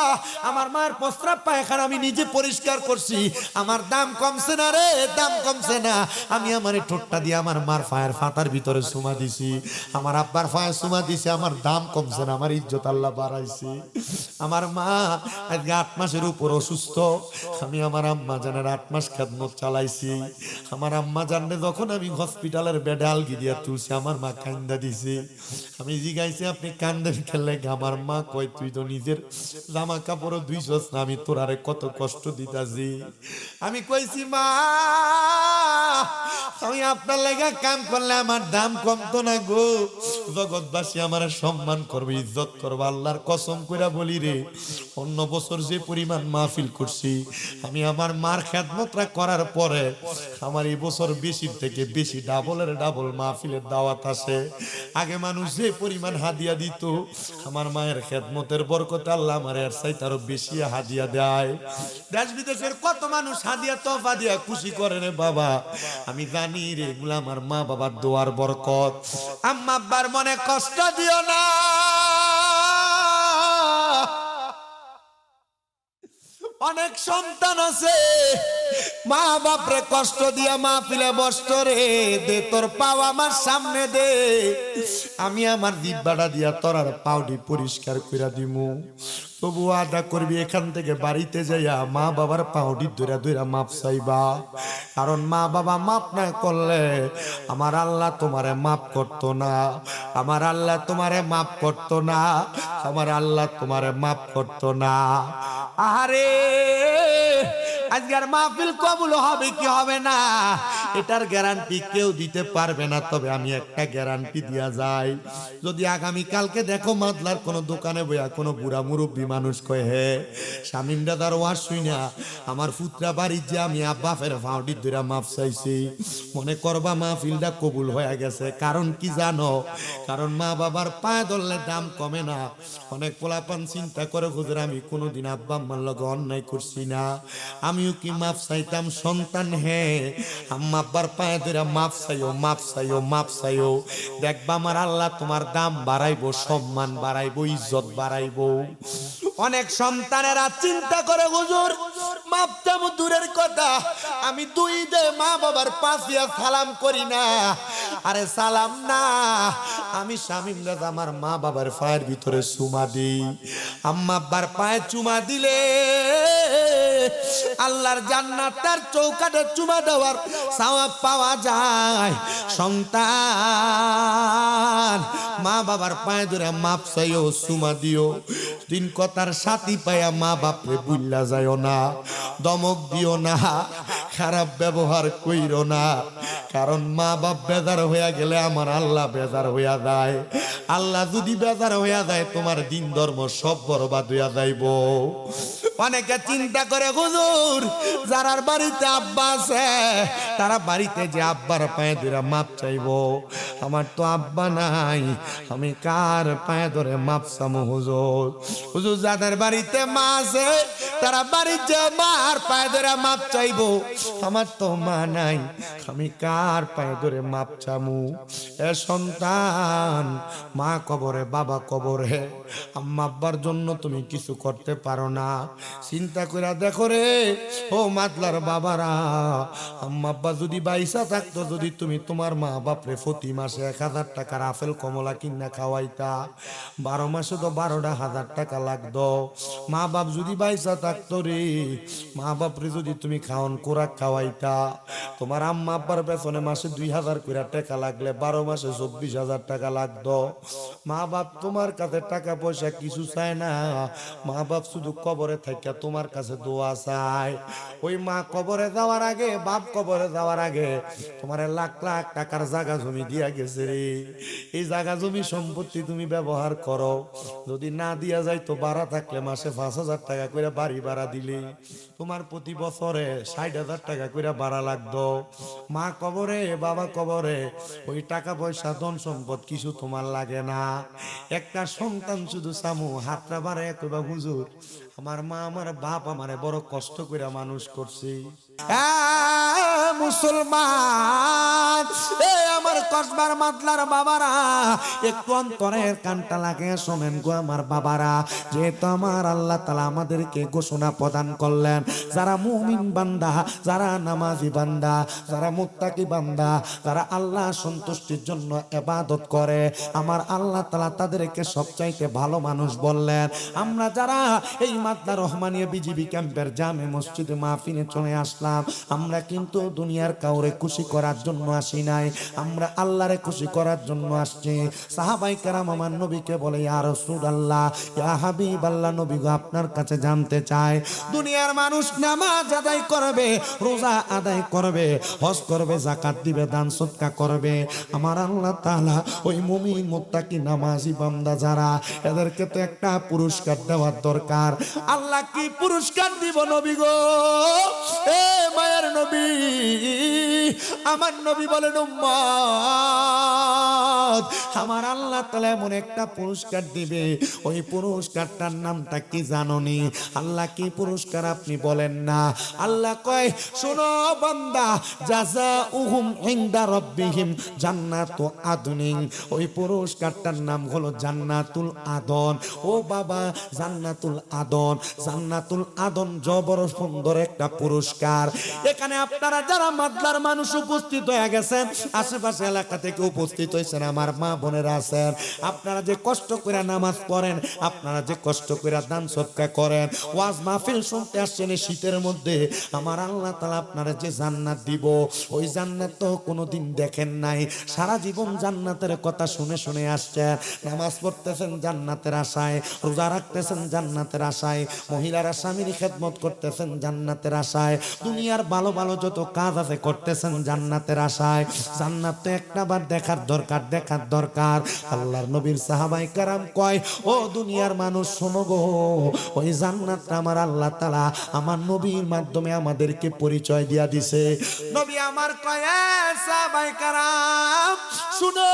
আমার মায়ের প্রস্রাব পায়খানা আমি নিজে পরিষ্কার করছি। আমার দাম কমছে না রে, দাম কমছে না। আমি আমার এই ঠোঁটটা দিয়ে আমার মার পায়ের ফাতার ভিতরে চুমা দিছি, আমার আব্বার পায়ে চুমা দিছি। আমার দাম কমছে না, আমার ইজ্জত আল্লাহ বাড়াইছি। আমার মা আজকে 8 মাসের উপর অসুস্থ। আমি আমার আম্মা জানের 8 মাস খেদমত চালাইছি। আমার আম্মা জানলে যখন আমি হসপিটালের বেডে আলগি দিয়া তুলছি, আমার মা কান্দা দিছে। আমি জিগাইছি আপনি কান্দেন খেলে? আমার মা কয় তুই তো নিজের জামা কাপড় ধুইছস না, আমি তোর আরে কত কষ্ট দিতাছি। আমি কইছি মা আমি আপনার লেগা কাম করলে আমার দাম কমতো না গো। জগৎবাসী আমার সম্মান করবে, ইজ্জত করবে। আল্লাহর কসম কইরা বলি রে, অন্য বছর যে পরিমাণ মাহফিল করছি আমি আমার মার খেদমতটা করার পরে, আমার এই বছর বেশির থেকে বেশি ডাবলের ডাবল মাহফিলের দাওয়াত আসে। আগে মানুষ যে পরিমাণ হাদিয়া দিত, আমার মায়ের খেদমতের বরকতে আল্লাহ আমার এর চাইতে আরো বেশি হাদিয়া দেয়। দেশ বিদেশের কত মানুষ হাদিয়া তোফা দিয়া খুশি করে রে বাবা। আমি জানি রে, এগুলো আমার মা বাবার দোয়ার বরকত। আম্মা আব্বার মনে কষ্ট দিও না, অনেক সন্তান আছে মা বাপরে কষ্ট দিয়া মাহফিলে বসত রে। দে তোর পাও আমার সামনে দে, আমি আমার জিহ্বাটা দিয়া তোর আর পাউডি পরিষ্কার কইরা দিমু। তবু আদা করবি এখান থেকে বাড়িতে যাইয়া মা বাবার পাউডি ধইরা ধইরা মাপ চাইবা। কারণ মা বাবা মাপ না করলে আমার আল্লাহ তোমারে মাপ করতো না, আমার আল্লাহ তোমারে মাপ করতো না, আমার আল্লাহ তোমারে মাপ করতো না। আরে আজকের মাহফিল কবুল হবে কি হবে না এটার গ্যারান্টি কেউ দিতে পারবে না। তবে আমি একটা গ্যারান্টি দিয়া যাই, যদি আগামী কালকে দেখো মাদলার কোন দোকানে বইয়া কোনো বুড়া মুরব্বী মানুষ কয় হে শামীম দাদার ওয়াজ শুইনা আমার পুত্রা বাড়ির যে আমি আব্বা ফের ফাউডি ধরে মাপ চাইছি, মনে করবা মাহফিলটা কবুল হয়ে গেছে। কারণ কি জানো? কারণ মা বাবার পায়ে ধরলে দাম কমে না। অনেক পোলাপান চিন্তা করে হুজুর আমি কোনোদিন আব্বা আম্মার লগে অন্যায় করছি না, আমিও কি মাপ চাইতাম? সন্তান হে আম্মা আব্বার পায়ে ধরে মাপ চাইও, মাপ চাইও, মাপ চাইও। দেখবা আমার আল্লাহ তোমার দাম বাড়াইবো, সম্মান বাড়াইবো, ইজ্জত বাড়াইবো। অনেক সন্তানেরা চিন্তা করে হুজুর মাপ চামু দূরের কথা, আমি দুই দে মা বাবার পাশে সালাম করি না। আরে সালাম না, আমি শামীম দাদা আমার মা বাবার পায়ের ভিতরে চুমা দিই। আম্মা আব্বার পায়ে চুমা দিলে আল্লাহর জান্নাতের চৌকাঠে চুমা দেওয়ার সওয়াব পাওয়া যায়। সন্তান মা বাবার পায়ে ধরে মাপ চাইও, চুমা দিও। তিন কথার সাথী পায়া মা বাপরে বুইল্লা যায়ও না, দমক দিও না, খারাপ ব্যবহার কইরো না। কারণ মা বাপ বেজার হইয়া গেলে আমার আল্লাহ বেজার হইয়া যায়। আল্লাহ যদি বেজার হইয়া যায় তোমার দিন ধর্ম সব বরবাদ হইয়া যাইব। অনেকে চিন্তা করে হুজুর যারার বাড়িতে আব্বা আছে তারা বাড়িতে যে আব্বার পায়ে ধরে মাপ চাইবো। আমার তো আব্বা নাই, আমি কার পায়ে ধরে মাপ চামো হুজুর? হুজুর যাদের বাড়িতে মা আছে তারা বাড়িতে মার পায়ে ধরে মাপ চাইবো। আমার তো মা নাই, আমি কার পায়ে ধরে মাপ চামু? এ সন্তান, মা কবরে বাবা কবরে, আম্মা আব্বার জন্য তুমি কিছু করতে পারো না। চিন্তা করে দেখো রে ও মাতলার বাবারা, আম্মা আব্বা যদি বাইসা থাকতো, যদি তুমি তোমার মা বাপরে প্রতি মাসে 1000 টাকার আপেল কমলা কিনা খাওয়াইতা, 12 মাসে তো 12,000 টাকা লাগতো। মা বাপ যদি বাইসা থাকতো রে, মা বাপরে যদি তুমি খাওয়ান কোরাক খাওয়াইতা, তোমার আম্মা আব্বার পেছনে মাসে 2000 করে টাকা লাগলে 12 মাসে 24,000 টাকা লাগতো। মা বাপ তোমার কাছে টাকা পয়সা কিছু চায় না, মা বাপ শুধু কবরে থাইকা তোমার কাছে দোয়া চায়। ওই মা কবরে যাওয়ার আগে, বাপ কবরে যাওয়ার আগে তোমার লাখ লাখ টাকার জায়গা জমি দিয়া গেছে রে। এই জায়গা জমি সম্পত্তি তুমি ব্যবহার করো, যদি না দিয়া যায় তো ভাড়া থাকলে মাসে 5,000 টাকা করে বাড়ি ভাড়া দিলে তোমার প্রতি বছরে 60,000 টাকা করে ভাড়া লাগতো। মা কবরে বাবা কবরে ওই টাকা পয়সা ধন সম্পদ কিছু তোমার লাগে না। একটা সন্তান শুধু সামু হাতটা বাড়ায় কইবা হুজুর আমার মা আমার বাপ আমারে বড় কষ্ট করে মানুষ করছে। মুসলমান, এই আমার কসবার মাতলার বাবারা, একটু অন্তরের কানটা লাগে শোনেন গো আমার বাবারা। যেহেতু আমার আল্লাহ তাআলা আমাদেরকে ঘোষণা প্রদান করলেন, যারা মুমিন বান্দা, যারা নামাজি বান্দা, যারা মুত্তাকি বান্দা, যারা আল্লাহ সন্তুষ্টির জন্য ইবাদত করে, আমার আল্লাহ তাআলা তাদেরকে সবচাইতে ভালো মানুষ বললেন। আমরা যারা এই মাতলা রহমানিয়া বিজিবি ক্যাম্পের জামে মসজিদে মাহফিলে চলে আসলাম, আমরা কিন্তু দুনিয়ার কাউরে খুশি করার জন্য আসি নাই, আমরা আল্লাহরে খুশি করার জন্য আসছি। সাহাবায়ে কেরাম আমার নবীকে বলে, ইয়া রাসূলুল্লাহ, ইয়া হাবিবাল্লাহ, নবী গো আপনার কাছে জানতে চাই, দুনিয়ার মানুষ নামাজ আদায় করবে, রোজা আদায় করবে, হজ করবে, যাকাত দিবে, দান সদকা করবে, আমার আল্লাহ তাআলা ওই মুমিন মুত্তাকি নামাজি বান্দা যারা, এদেরকে তো একটা পুরস্কার দেওয়ার দরকার। আল্লাহ কি পুরস্কার দিব নবী গো? এ মায়ের নবী, আমার নবী বলেন, উম্মত, আমার আল্লাহ তাআলা এমন একটা পুরস্কার দিবে, ওই পুরস্কারটার নামটা কি জানোনি? আল্লাহ কি পুরস্কার আপনি বলেন না? আল্লাহ কয়, শোনো বান্দা, জাযাউহুম ইনদা রাব্বিহিম জান্নাতু আদনিন, ওই পুরস্কারটার নাম হলো জান্নাতুল আদন। ও বাবা, জান্নাতুল আদন, জান্নাতুল আদন জবর সুন্দর একটা পুরস্কার। এখানে আপনারা যারা মাদলার মানুষ উপস্থিত হয়ে গেছেন, আশেপাশে এলাকা থেকে উপস্থিত হয়েছেন, আমার মা বোনেরা আছেন, আপনারা যে কষ্ট করে নামাজ পড়েন, আপনারা যে কষ্ট করে দান সদকা করেন, ওয়াজ মাহফিল শুনতে আসছেন এই শীতের মধ্যে, আমার আল্লাহ তাআলা আপনারা যে জান্নাত দিব, ওই জান্নাত তো কোনোদিন দেখেন নাই, সারা জীবন জান্নাতের কথা শুনে শুনে আসছেন, নামাজ পড়তেছেন জান্নাতের আশায়, রোজা রাখতেছেন জান্নাতের আশায়, মহিলারা স্বামীর খেদমত করতেছেন জান্নাতের আশায়, দুনিয়ার ভালো ভালো যত কাজ আছে করতেছেন জান্নাতের আশায়। জান্নাত তো একটাবার দেখার দরকার, দেখার দরকার। আল্লাহর নবীর সাহাবায়ে কেরাম কয়, ও দুনিয়ার মানুষ শোনো গো, ওই জান্নাতটা আমার আল্লাহ তাআলা আমার নবীর মাধ্যমে আমাদেরকে পরিচয় দিয়া দিছে। নবী আমার কয়, এ সাহাবায়ে কেরাম, শুনো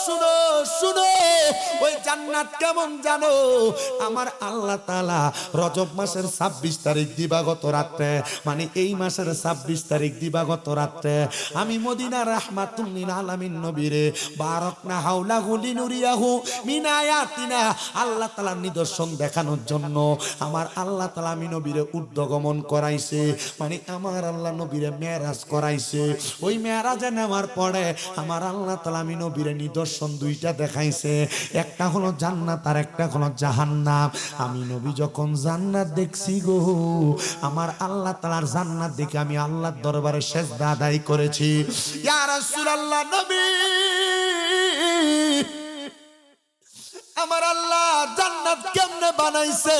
শুনো শুনো, ওই জান্নাত কেমন জানো? আমার আল্লাহ তাআলা রজব মাসের 26 তারিখ দিবাগত রাতে, মানে এই মাসের 26 তারিখ দিবাগত রাতে, আমি মদিনার রাহমাতুল লিল আলামিন নবীরে বারাকনা হাওলাহু লিনুরিয়াহু মিন আয়াতিনা, আল্লাহ তাআলার নিদর্শন দেখানোর জন্য আমার আল্লাহ তাআলা আমি নবীরে ঊর্ধ্বগমন করাইছে, মানে আমার আল্লাহ নবীরে মেরাজ করাইছে। ওই মেরাজে নেওয়ার পরে আমার আল্লাহ তাআলা আমি নবীরে নিদর্শন দুইটা দেখাইছে, একটা হলো জান্নাত আর একটা হলো জাহান্নাম। আমি নবী যখন জান্নাত দেখছি গো, আমার আল্লাহ তাআলার জান্নাত দেখে আমি আল্লাহর দরবারে সেজদা আদায় করেছি। ইয়া রাসূলুল্লাহ, নবী আমার আল্লাহ জান্নাত কেমনে বানাইছে?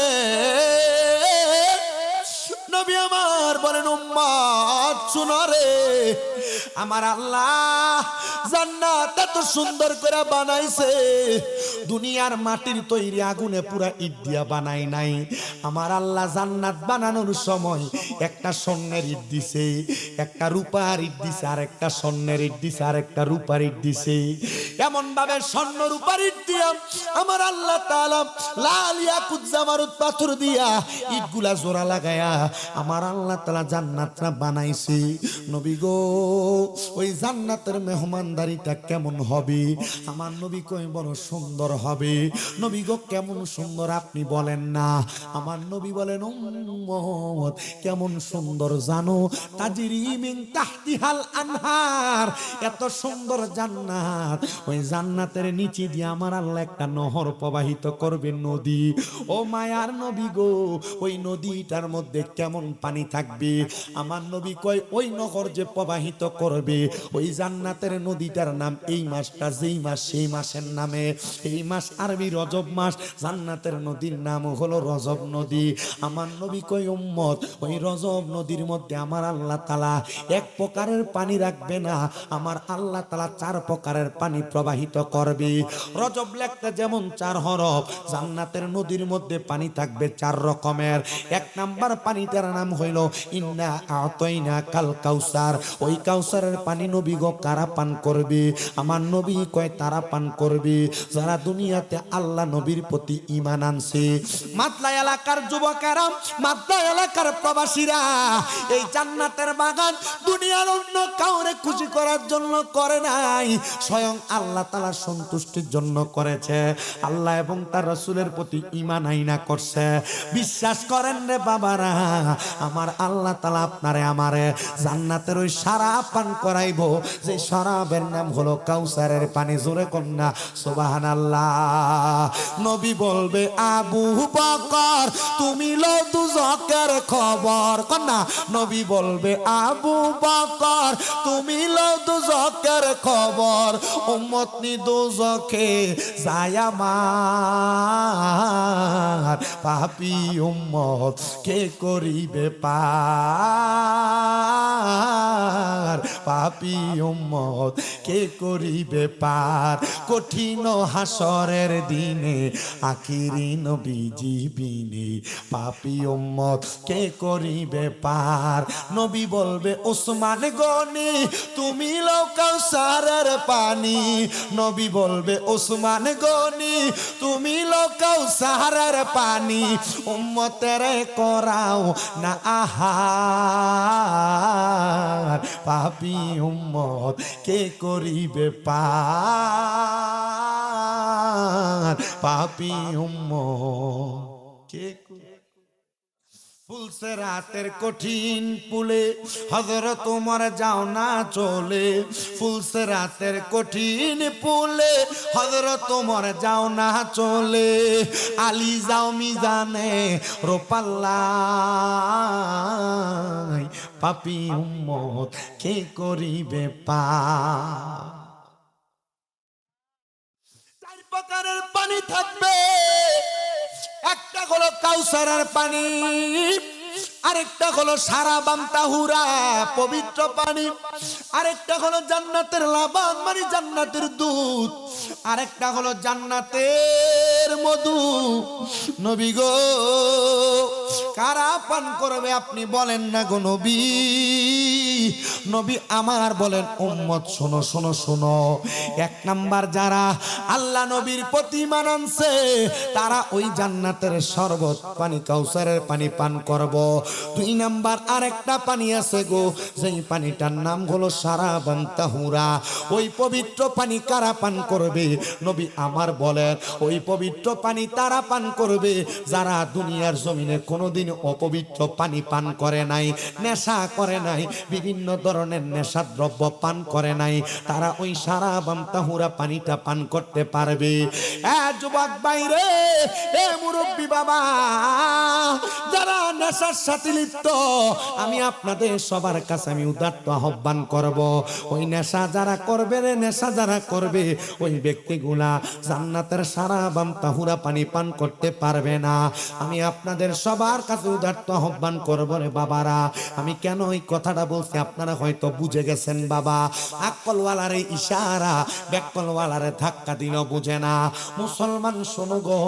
নবী আমার বলেন, উম্মত শুনো রে, আমার আল্লাহ জান্নাত এত সুন্দর করে বানাইছে, দুনিয়ার মাটির তৈরি আগুনে পুরা ইট দিয়া বানাই নাই। আমার আল্লাহ জান্নাত বানানোর সময় একটা স্বর্ণের ইট দিছে, একটা রূপার ইট দিছে, আর একটা স্বর্ণের ইট দিছে, আর একটা রূপার ইট দিছে। এমন ভাবে স্বর্ণ রূপার ইট দিয়া আমার আল্লাহ তাআলা লাল ইয়াকুত জামারুত পাথর দিয়া ইটগুলা জোড়া লাগায়া আমার আল্লাহ তাআলা জান্নাতটা বানাইছে। নবী গো, ওই জান্নাতের মেহমানদারিটা কেমন হবে? আমার নবী কই বড় সুন্দর হবে। নবী গো কেমন সুন্দর আপনি বলেন না? আমার নবী বলেন, উম্মত কেমন সুন্দর জানো? তাজরি মিন তাহতিহাল আনহার, এত সুন্দর জান্নাত, ওই জান্নাতের নিচে দিয়ে আমার আল্লাহ একটা নহর প্রবাহিত করবে, নদী। ও মায়ার নবী গো, ওই নদীটার মধ্যে কেমন পানি থাকবে? আমার নবী কয়, ওই নহর যে প্রবাহিত করবে, ওই জান্নাতের নদীটার নাম এই মাসটা, যেই মাস সেই মাসের নামে, এই মাস আরবি রজব মাস, জান্নাতের নদীর নাম হলো রজব নদী। আমার নবী কয়, উম্মত ওই রজব নদীর মধ্যে আমার আল্লাহ তাআলা এক প্রকারের পানি রাখবে না, আমার আল্লাহ তাআলা 4 প্রকারের পানি প্রবাহিত করবে। রজব লেখতে যেমন 4 হরফ, জান্নাতের নদীর মধ্যে পানি থাকবে 4 রকমের। 1 নাম্বার পানিতে পানিটার নাম হইল ইন্না আতাইনা কাল কাউসার। ওই কাউসারের পানি নবী গো কারা পান করবে? আমার নবী কয় তারা পান করবে যারা দুনিয়াতে আল্লাহ নবীর প্রতি ঈমান আনছে। মাতলা এলাকার যুবকেরা, মাতলা এলাকার প্রবাসীরা, এই জান্নাতের বাগান দুনিয়ার অন্য কাউরে খুশি করার জন্য করে নাই, স্বয়ং আল্লাহ তাআলা সন্তুষ্টির জন্য করেছে। আল্লাহ এবং তার রাসূলের প্রতি ঈমান আইনা করছে। বিশ্বাস করেন রে বাবারা, আমার আল্লাহ তাআলা আপনারে আমারে জান্নাতের ওই শরাব পান করাইবো, যে শরাবের নাম হলো কাউসারের পানি। জোরে কন্যা সুবহানাল্লাহ। নবী বলবে আবু বকর তুমি লো দুজকের খবর। কন্যা নবী বলবে আবু বকর তুমি লো দুজকের খবর। উম্মত নি দুজকে যায় আমার, পাপী উম্মত কে করিবে পার, পাপী উম্মত কে করিবে পার। কঠিন হাসরের দিনে আখিরি নবীজি বিনে, পাপী উম্মত কে করিবে পার। নবী বলবে ওসমান গনি তুমি লো কাউসারের পানি। নবী বলবে ওসমান গনি তুমি লো কাউসারের পানি। উম্মতের করাও না আহার, পাপী উম্মত কে করিবে পার, পাপী উম্মত কে ফুলসে রাতের কঠিন পুলে হযরত ওমর যাও না চলে। ফুলসে রাতের কঠিন পুলে হযরত ওমর যাও না চলে। আলী যাও মিজানে রোপাল্লাই, পাপী উম্মত কে করিবে পার। চার প্রকারের পানি থাকবে, একটা হলো কাউসারের পানি, আরেকটা হলো সারাবাম তাহুরা পবিত্র পানি, আরেকটা হলো জান্নাতের লাবান মানে জান্নাতের দুধ, আরেকটা হলো জান্নাতের মধু। নবী গো কারা পান করবে আপনি বলেন না গো নবী? নবী আমার বলেন উম্মত শোনো শোনো শোনো। এক নাম্বার যারা আল্লাহ নবীর প্রতি ঈমান আনছে তারা ওই জান্নাতের শরবত পানি কাউসারের পানি পান করব। দুই নাম্বার আরেকটা পানি আছে গো, যেই পানিটার নাম হলো সারাবান তাহুরা। ওই পবিত্র পানি কারা পান করবে? নবী আমার বলেন ওই পবিত্র পানি তারা পান করবে যারা দুনিয়ার জমিনে কোনোদিন অপবিত্র পানি পান করে নাই, নেশা করে নাই, বিভিন্ন ধরনের নেশার দ্রব্য পান করে নাই, তারা ওই সারাবান তাহুরা পানিটা পান করতে পারবে। যুবক বাইরে, এ মুরব্বী বাবা, যারা নেশার সাথে লিপ্ত, আমি আপনাদের সবার কাছে আমি উদাত্ত আহ্বান করব, ওই নেশা যারা করবে রে, নেশা যারা করবে ওই ব্যক্তিগুলা জান্নাতের সারাবান তাহুরা পানি পান করতে পারবে না। আমি আপনাদের সবার কাছে উদাত্ত আহ্বান করব রে বাবারা। আমি কেন এই কথাটা বলছি আপনারা হয়তো বুঝে গেছেন বাবা। আকলওয়ালারে ইশারা, ব্যাকলওয়ালারে ধাক্কা দিল বুঝে না। মুসলমান শোনো গো,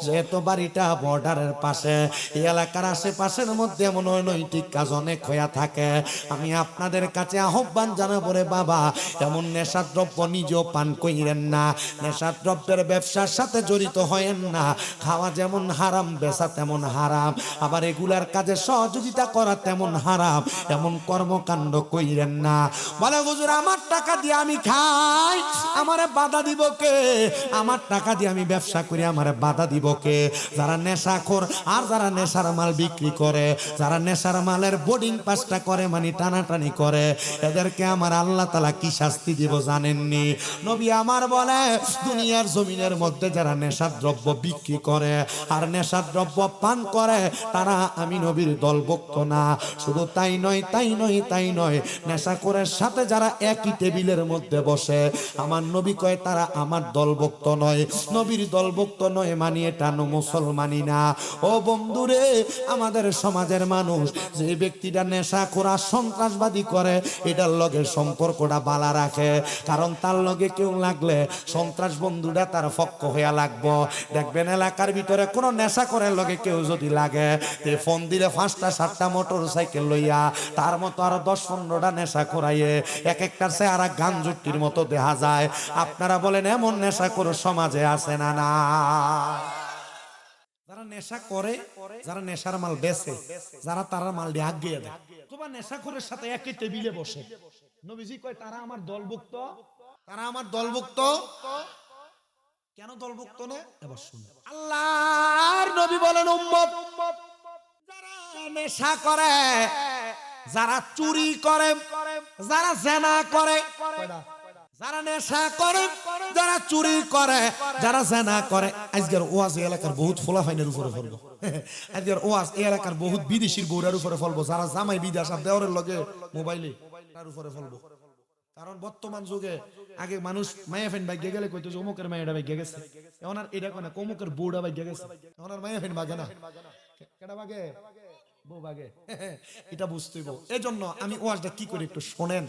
যেহেতু বাড়িটা বর্ডারের পাশে, এই এলাকার আশেপাশের মধ্যে এমন অনৈতিক কাজ অনেক হয়ে থাকে। আমি আপনাদের কাছে আহ্বান জানাবো রে বাবা, এমন নেশার দ্রব্য নিজেও পান কইরেন না, নেশার দ্রব্যের ব্যবসার সাথে জড়িত হয়েন না। খাওয়া যেমন হারাম, বেচা তেমন হারাম, আবার এগুলার কাজে সহযোগিতা করা তেমন হারাম। এমন কর্মকাণ্ড কইরেন না। বলে হুজুর আমার টাকা দিয়ে আমি খাই, আমারে বাধা দিব কে? আমার টাকা দিয়ে আমি ব্যবসা করি, আমারে বাধা দিব কে? যারা নেশাখোর আর যারা নেশার মাল বিক্রি করে, যারা নেশার মালের বোর্ডিং পাসটা করে মানে টানাটানি করে, এদেরকে আমার আল্লাহ তাআলা কি শাস্তি দিব জানেননি? নবী আমার বলে দুনিয়ার জমিনের মধ্যে যারা নেশার দ্রব্য বিক্রি করে আর নেশার দ্রব্য পান করে তারা আমি নবীর দলভুক্ত না। শুধু তাই নয়, তাই নয়, তাই নয়, নেশাখোরের সাথে যারা একই টেবিলের মধ্যে বসে আমার নবী কয় তারা আমার দলভুক্ত নয়। নবীর দলভুক্ত নয় মানে এটা মুসলমানি না। ও বন্ধুরে, আমাদের সমাজের মানুষ যে ব্যক্তিটা নেশাখোর আর সন্ত্রাসবাদী করে এটার লগে সম্পর্কটা বালা রাখে, কারণ তার লগে কেউ লাগলে সন্ত্রাস বন্ধুটা তার পক্ষ হইয়া লাগবো। দেখবেন এলাকার ভিতরে কোনো নেশাখোরের লগে কেউ যদি লাগে তে ফোন দিলে 5টা 7টা মোটর সাইকেল লইয়া তার মতো আরো 10-15টা নেশা করাইয়ে এক একটার সে আর গান জুটির মতো দেখা যায়। আপনারা বলেন এমন নেশা করে সমাজে আছে না না? যারা নেশা করে, যারা নেশার মাল বেচে, যারা তারা মাল দিয়ে আগিয়ে দেয়, তোমার নেশাখোরের সাথে একই টেবিলে বসে। নবীজি কয় তারা আমার দলভুক্ত, তারা আমার দলভুক্ত। কেন দলভুক্ত না এবার শুনুন। আল্লাহর নবী বলেন উম্মত যারা নেশা করে, যারা চুরি করে, যারা জেনা করে, যারা নেশা করে, যারা চুরি করে, যারা জেনা করে। আজকের ওয়াজ এলাকার বহুত ফলাফাইনের উপরে ফেলবো, আজকের ওয়াজ এলাকার বহুত বিদেশির গৌরার উপরে ফেলবো, যারা জামাই বিদেশ আর দেওয়ারের লগে মোবাইলে তার উপরে ফেলবো। কারণ বর্তমান যুগে আগে মানুষ মায়া ফেন ভাগ্যে গেলে কইতো যে অমুকের মায়েরা ভাগ্যে গেছে, এখন আর এটা কোন অমুকের বউটা ভাগ্যে গেছে, এখন আর মায়া ফেন ভাগে না, কেডা ভাগে? বউ ভাগে। এটা বুঝতেইব। এজন্য আমি ওয়াজটা কি করে একটু শোনেন।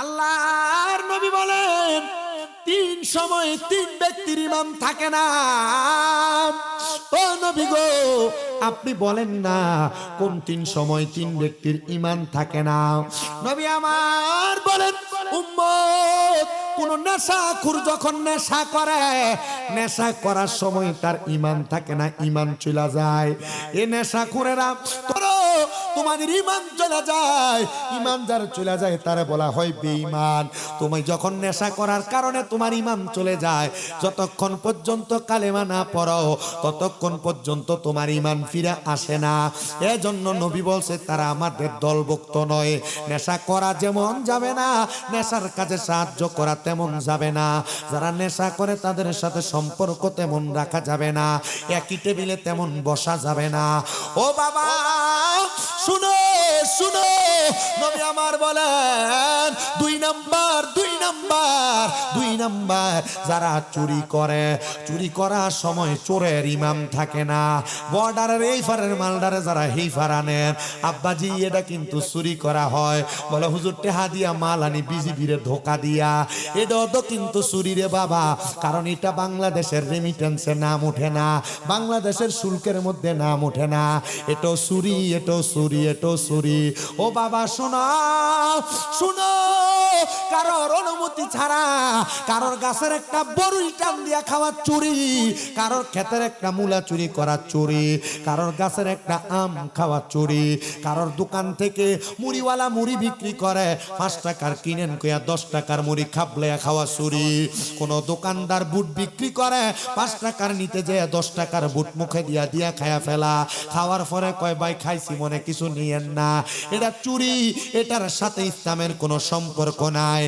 আল্লাহর নবী বলেন 3 সময় 3 ব্যক্তির ইমাম থাকে না। ও নবী গো, আপনি বলেন না কোন 3 সময় 3 ব্যক্তির ঈমান থাকে না? নবী আমার বলেন উম্মত কোন নেশাখোর যখন নেশা করে, নেশা করার সময় তার ঈমান থাকে না, ঈমান চলে যায়। এই নেশাখোরেরা তোমাদের ঈমান চলে যায়, ঈমান যার চলে যায় তারে বলা হয় বেঈমান। তুমি যখন নেশা করার কারণে তোমার ঈমান চলে যায়, যতক্ষণ পর্যন্ত কালেমা না পড়ো ততক্ষণ পর্যন্ত তোমার ঈমান ফিরে আসে না। এজন্য নবী বলছে তারা আমাদের দলভুক্ত নয়। নেশা করা যেমন যাবে না, নেশার কাজে সাহায্য করা তেমন যাবে না। যারা নেশা করে তাদের সাথে সম্পর্ক তেমন রাখা যাবে না, একই টেবিলে তেমন বসা যাবে না। ও বাবা শুনো শুনো, নবী আমার বলেন 2 নাম্বার যারা চুরি করে, চুরি করার সময় চোরের ইমাম থাকে না। বর্ডারের এই ফারের মালদারে যারা হেই ফার আনেন, আব্বাজি এটা কিন্তু চুরি করা হয়, বলে হুজুর টেহা দিয়া মাল আনি বিজিবিরে ধোকা দিয়া, এটাও তো কিন্তু চুরি রে বাবা। কারণ এটা বাংলাদেশের রেমিটেন্সে নাম ওঠে না, বাংলাদেশের শুল্কের মধ্যে নাম ওঠে না। এটাও চুরি, এটাও চুরি, এটাও চুরি। ও বাবা শোনো শোনো, কারোর অনুমতি ছাড়া কারোর গাছের একটা বড়ই টান দিয়া খাওয়া চুরি, কারোর ক্ষেতের একটা মূলা চুরি করা চুরি, কারোর গাছের একটা আম খাওয়া চুরি, কারোর দোকান থেকে মুড়িওয়ালা মুড়ি বিক্রি করে 5 টাকার কিনেন কইয়া 10 টাকার মুড়ি খাবলে খাওয়া চুরি, কোন দোকানদার বুট বিক্রি করে 5 টাকার নিতে যায় 10 টাকার বুট মুখে দিয়া দিয়া খায়া ফেলা, খাওয়ার পরে কয় ভাই খাইছি মনে কিছু নিয়েন না, এটা চুরি। এটার সাথে ইসলামের কোনো সম্পর্ক নাই।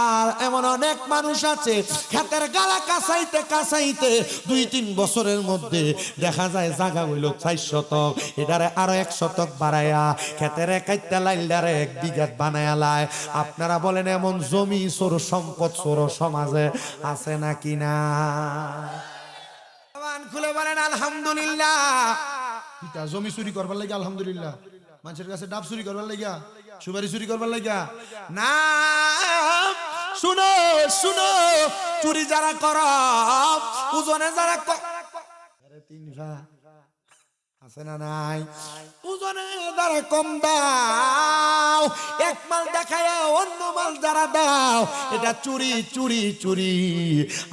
আর এমন অনেক মানুষ আছে ক্ষেতের গালা কাঁচাইতে কাঁচাইতে 2-3 বছরের মধ্যে দেখা যায় জায়গা হইল 4 শতক, এটারে আরো 1 শতক বাড়াইয়া ক্ষেতের একাইতে লাইলদারে 1 বিঘা বানায়া লায়। আপনারা বলেন এমন জমি চোর সম্পদ চোর সমাজে আছে নাকি না? খুলে বলেন আলহামদুলিল্লাহ। জমি চুরি করবার লাগে আলহামদুলিল্লাহ, মানুষের কাছে ডাব চুরি করবার লাগিয়া, সুপারি চুরি করবার লাগিয়া না। শুনো শুনো, চুরি যারা কর, ওজনে যারা আছে না নাই, ওজনে যারা কম দাও, এক মাল দেখায় অন্য মাল যারা দাও, এটা চুরি চুরি চুরি।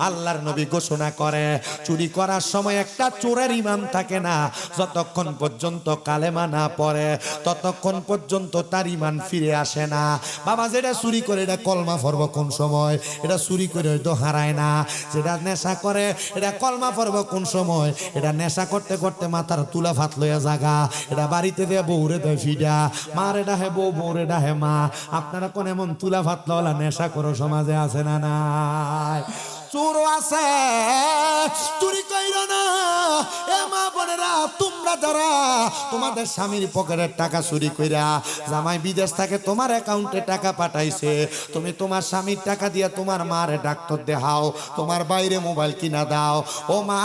আল্লাহর নবী ঘোষণা করে চুরি করার সময় একটা চোরের ইমাম থাকে না, যতক্ষণ পর্যন্ত কালেমা না পড়ে ততক্ষণ পর্যন্ত তার ইমান ফিরে আসে না। বাবা যেটা চুরি করে এটা কলমা পড়ব কোন সময়, এটা চুরি করে তো হারায় না। যেটা নেশা করে এটা কলমা পড়ব কোন সময়, এটা নেশা করতে করতে মাথার তুলা ভাত লইয়া জাগা, এটা বাড়িতে দিয়ে বউরে দেয় ফিডা, মারে ডাহে বউ, বউরে ডাহে মা। আপনারা কোন এমন তুলা ভাত লওয়ালা নেশা করো সমাজে আছে না নাই? চোর আছে, চুরি কইরো না। এ মা বোনেরা, তোমরা যারা তোমাদের স্বামীর পকেটের টাকা চুরি কইরা, জামাই বিদেশ থেকে তোমার অ্যাকাউন্টে টাকা পাঠাইছে, তুমি তোমার স্বামীর টাকা দিয়া তোমার মারে ডাক্তার দেখাও, তোমার বাইরে মোবাইল কিনা দাও, ও মা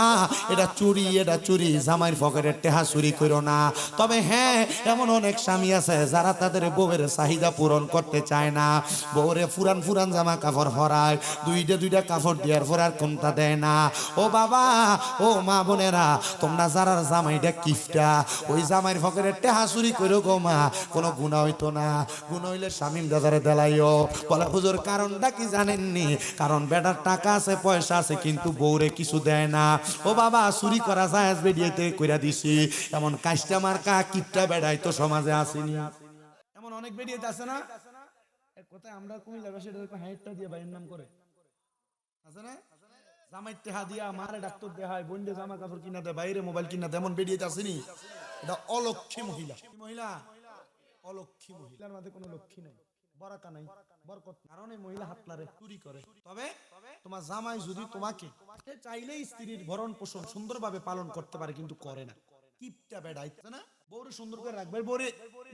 এটা চুরি, এটা চুরি। জামাইয়ের পকেটের টাকা চুরি কইরো না। তবে হ্যাঁ, এমন অনেক স্বামী আছে যারা তাদের বউয়ের চাহিদা পূরণ করতে চায় না, বউরে ফুরান ফুরান জামা কাপড় পরায়, দুইটা কাপড় দেওয়ার পর আর কোনটা দেয় না। ও বাবা, ও মা বোনেরা, বোনেরা, তোমরা যারা জামাইটা কিফটা, ওই জামাইয়ের ফকের টেহা চুরি করে গো মা, কোনো গুনাহ হইতো না। গুনাহ হইলে স্বামীর দাদারে দেলাইও। বলে হুজুর কারণটা কি জানেননি? কারণ বেটার টাকা আছে পয়সা আছে কিন্তু বউরে কিছু দেয় না। ও বাবা, চুরি করা জায়েজ বেডিয়েতে কইরা দিছি। এমন কাস্টা মার্কা কিপটা বেড়াই তো সমাজে আসেনি। এমন অনেক বেডিয়েতে আছে না, এক কথায় আমরা কুমিল্লা বাসী এটাকে হাইটটা দিয়ে বাইরের নাম করে আছে না, জামাই টেহা দিয়া মারে ডাক্তার দেখায়, বন্ডে জামা কাপড় কিনা দেয়, বাইরে মোবাইল কিনা দেয়, এমন বেডিয়েতে আসেনি। এটা অলক্ষী মহিলা। কি মহিলা? অলক্ষী মহিলার মধ্যে কোনো লক্ষ্মী নাই, বরাকা নাই, বরকত। কারণ এই মহিলা হাতলারে চুরি করে। তবে তোমার জামাই যদি তোমাকে চাইলেই স্ত্রীর ভরণ পোষণ সুন্দরভাবে পালন করতে পারে, কিন্তু করে না। কিপটা বেড়াইছে না, বউরে সুন্দর করে রাখবে, বউরে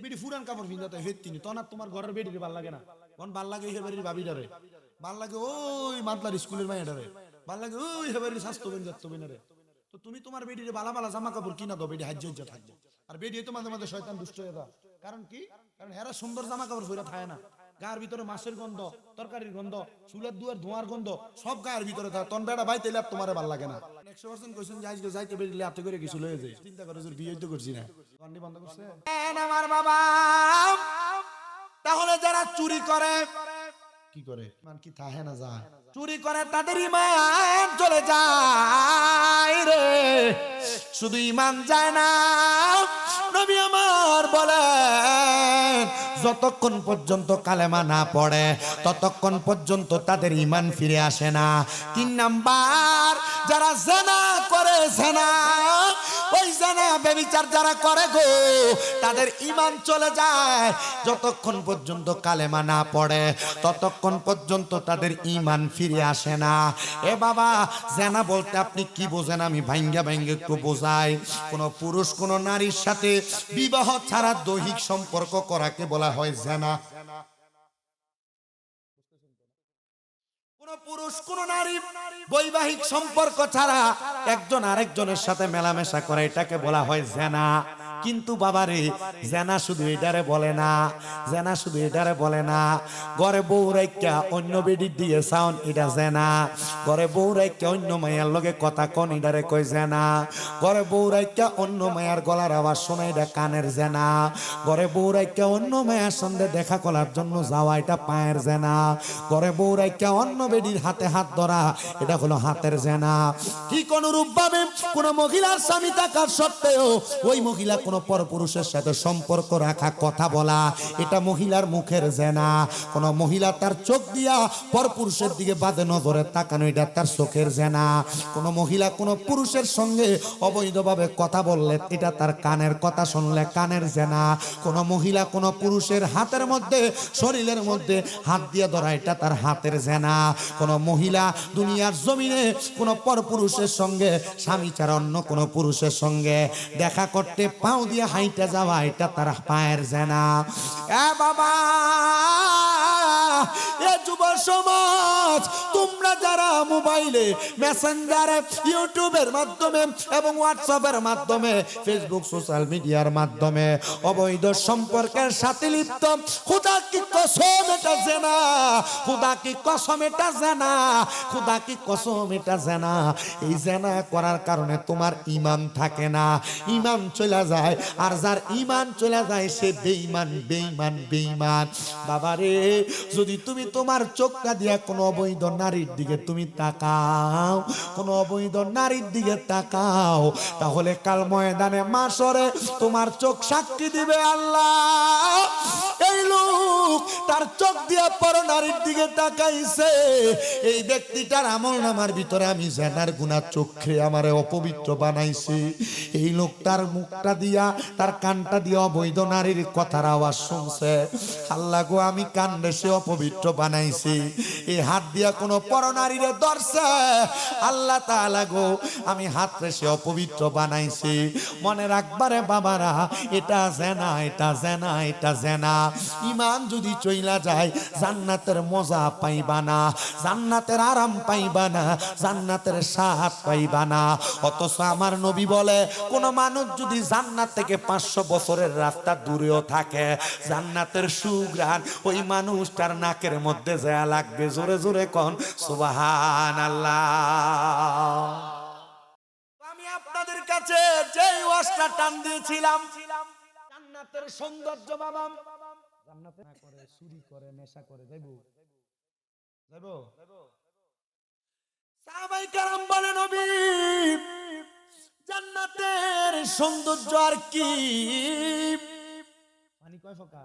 বেডি ফুরান কাপড় ভিন্দাতে ফেরতিনি তো না, তোমার ঘরের বেডিরে ভাল লাগে না। কোন ভাল লাগে হেবারির ভাবিটারে, ভাল লাগে ওই মাতলার স্কুলের মাইয়াটারে, ভাল লাগে ওই হেবারির স্বাস্থ্যবিন যাত্তবিনারে। তো তুমি তোমার বেডিরে বালা বালা জামা কাপড় কিনা দাও, বেডি হাজ্য থাকবে। আর বেডি তো মাঝে মাঝে শয়তান দুষ্ট হয়ে যায়। কারণ কি? কারণ হেরা সুন্দর জামা কাপড় পরে থাকে না, গায়ের ভিতরে মাছের গন্ধ, তরকারির গন্ধ, চুলের দুয়ার ধোঁয়ার গন্ধ সব গায়ের ভিতরে থাকে। তন বেড়া ভাই তাইলে তোমার ভাল লাগে না। 100% কইছেন যে আজকে যাইতে বেরিয়ে আপনি করে কিছু লয়ে যায়, চিন্তা করে যে বিয়ে তো করছি না, কান্দি বন্ধ করছে আমার বাবা। তাহলে যারা চুরি করে কি করে? মান কি থাকে না যায়? চুরি করে তাদের ঈমান চলে যায় রে, শুধু ঈমান যায় না। নবী আমার বলেন, যতক্ষণ পর্যন্ত কালেমা না পড়ে ততক্ষণ পর্যন্ত তাদের ঈমান ফিরে আসে না। 3 নাম্বার, যারা জিনা করে, জিনা ওই জিনা ব্যভিচার যারা করে গো, তাদের ঈমান চলে যায়। যতক্ষণ পর্যন্ত কালেমা না পড়ে ততক্ষণ পর্যন্ত তাদের ঈমান ফিরে আসে না। এ বাবা, জিনা বলতে আপনি কি বোঝেন? আমি ভাঙ্গা ভাঙ্গা একটু বোঝাই। কোন পুরুষ কোন নারীর সাথে বিবাহ ছাড়া দৈহিক সম্পর্ক করাকে বলা হয় জিনা। কোন পুরুষ কোন নারী বৈবাহিক সম্পর্ক ছাড়া একজন আরেকজনের সাথে মেলামেশা করে, এটাকে বলা হয় জিনা। কিন্তু বাবারে, জিনা শুধু এটারে বলে না, জিনা শুধু এটারে বলে না। ঘরে বউ রাইখা অন্য বেডির দিয়ে সাউন, এটা জিনা। ঘরে বউ রাইখা অন্য মায়ের লগে কথা কোন, এটারে কই জিনা। ঘরে বউ রাইখা অন্য মায়ের গলার আওয়াজ শোনা, এটা কানের জিনা। ঘরে বউ রাইখা অন্য মায়ের সঙ্গে দেখা করার জন্য যাওয়া, এটা পায়ের জিনা। ঘরে বউ রাইখা অন্য বেডির হাতে হাত ধরা, এটা হলো হাতের জিনা। ঠিক অনুরূপ ভাবে কোন মহিলার স্বামী থাকার সত্ত্বেও ওই মহিলা কোন পরপুরুষের সাথে সম্পর্ক রাখা, কথা বলা, এটা মহিলার মুখের জিনা। কোন মহিলা তার চোখ দিয়া পরপুরুষের দিকে বাজে নজরে তাকানো, এটা তার চোখের জিনা। কোন মহিলা কোন পুরুষের সঙ্গে অবৈধভাবে কথা বললে, এটা তার কানের কথা শুনলে কানের জিনা। কোন মহিলা কোন পুরুষের হাতের মধ্যে, শরীরের মধ্যে হাত দিয়ে ধরা, এটা তার হাতের জিনা। কোন মহিলা দুনিয়ার জমিনে কোন পরপুরুষের সঙ্গে স্বামী ছাড়া অন্য কোন পুরুষের সঙ্গে দেখা করতে পাও দিয়ে হাইটা যাওয়া, এটা তার পায়ের জিনা। এ বাবা, এ যুব সমাজ, তোমরা যারা মোবাইলে, মেসেঞ্জারে, ইউটিউবের মাধ্যমে এবং হোয়াটসঅ্যাপের মাধ্যমে, ফেসবুক, সোশ্যাল মিডিয়ার মাধ্যমে অবৈধ সম্পর্কের সাথে লিপ্ত, খোদা কি কসম এটা জিনা, খোদা কি কসম এটা জিনা, খোদা কি কসম এটা জিনা। এই জিনা করার কারণে তোমার ঈমান থাকে না, ঈমান চলে যায়। আর যার ঈমান চলে যায় সে বেঈমান, বেঈমান, বেঈমান। বাবারে, যদি তুমি তোমার চোখটা দিয়া কোনো অবৈধ নারীর দিকে তুমি তাকাও, কোনো অবৈধ নারীর দিকে তাকাও, তাহলে কাল ময়দানে মাশরে তোমার চোখ সাক্ষী দিবে, আল্লাহ এই লোক তার চোখ দিয়া পর নারীর দিকে তাকাইছে, এই ব্যক্তিটার আমলনামার ভিতরে আমি জিনার গুনাহ চোখে আমারে অপবিত্র বানাইছি। এই লোক তার মুখটা দিয়া, তার কানটা দিয়া অবৈধ নারীর কথার আওয়াজ শুনছে। আল্লাহ গো, আমি কান সে অপবিত্র বানাইছি। এই হাত দিয়া কোনো পরনারীরে ধরছে, আল্লাহ তাআলা গো, আমি হাত সে অপবিত্র বানাইছি। মনে রাখবারে বাবারা, এটা জিনা, এটা জিনা, এটা জিনা। ঈমান যদি চইলা যায়, জান্নাতের মজা পাইবা না, জান্নাতের আরাম পাইবা না, জান্নাতের স্বাদ পাইবা না। অথচ আমার নবী বলে, কোন মানুষ যদি জান্নাত থেকে 500 বছরের রাস্তা দূরেও থাকে, জান্নাতের সুঘ্রাণ ওই মানুষটার নাকের মধ্যে যায় লাগবে। জোরে জোরে কোন সুবহানাল্লাহ। আমি আপনাদেরকে কাছে যেই ওয়াজটা টান দিয়েছিলাম, জান্নাতের সৌন্দর্য বাবা, জান্নাতে না করে চুরি করে নেশা করে যাইবো যাইবো। সাহাবায়ে কেরাম বলে নবী জান্নাতের সৌন্দর্য আর কি? পানি কয় ফোঁটা?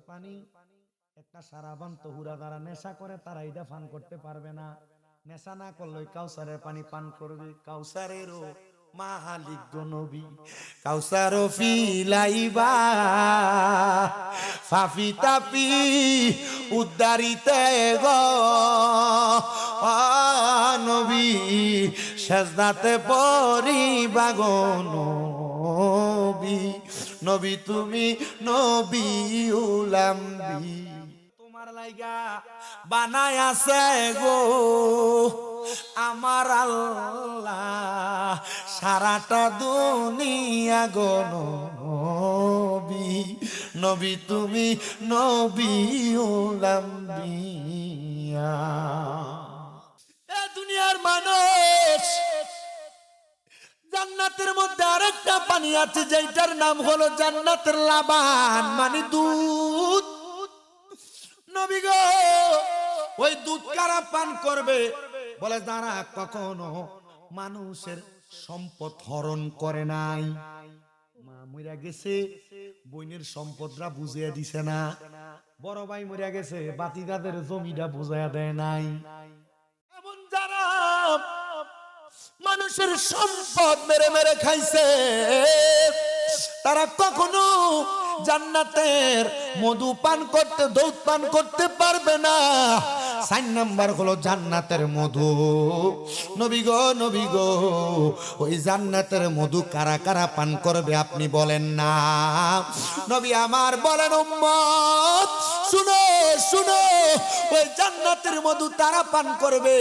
পানি একটা সারাবান তহুরা যারা নেশা করে তারা এটা পান করতে পারবে না। নেশা না করলে কাউসারের পানি পান করবে। কাউসারেরও মালিক গো নবী, কাউসারও ফিলাইবা ফাফি তাপি উদ্দারিতে গো নবী, সেজদাতে পড়িবা গো নবী, নবী তুমি নবীউল আম্বিয়া। তোমার লাইগা বানায় আছে গো আমার আল্লাহ সারাটা দুনিয়া গো নবী, নবী তুমি নবীউল আম্বিয়া। এ দুনিয়ার মানুষ, জান্নাতের মধ্যে আরেকটা পানি আছে যেটার নাম হলো জান্নাতের লাবান, মানে দুধ। নবী গো ওই দুধ কারা পান করবে? বলে যারা কখনো মানুষের সম্পদ হরণ করে নাই। মা মইরা গেছে, বইনের সম্পদরা বুঝিয়ে দিছে না। বড় ভাই মইরা গেছে, বাতিদাদের জমিটা বুঝাইয়া দেয় নাই। এমন যারা মানুষের সম্পদ মেরে মেরে খাইছে, তারা কখনো জান্নাতের মধু পান করতে, দুধ পান করতে পারবে না। 4 নাম্বার হলো জান্নাতের মধু। নবী গো, নবী গো, ওই জান্নাতের মধু কারা কারা পান করবে আপনি বলেন না? নবী আমার বলেন উম্মত শুনো শুনো, ওই জান্নাতের মধু তারা পান করবে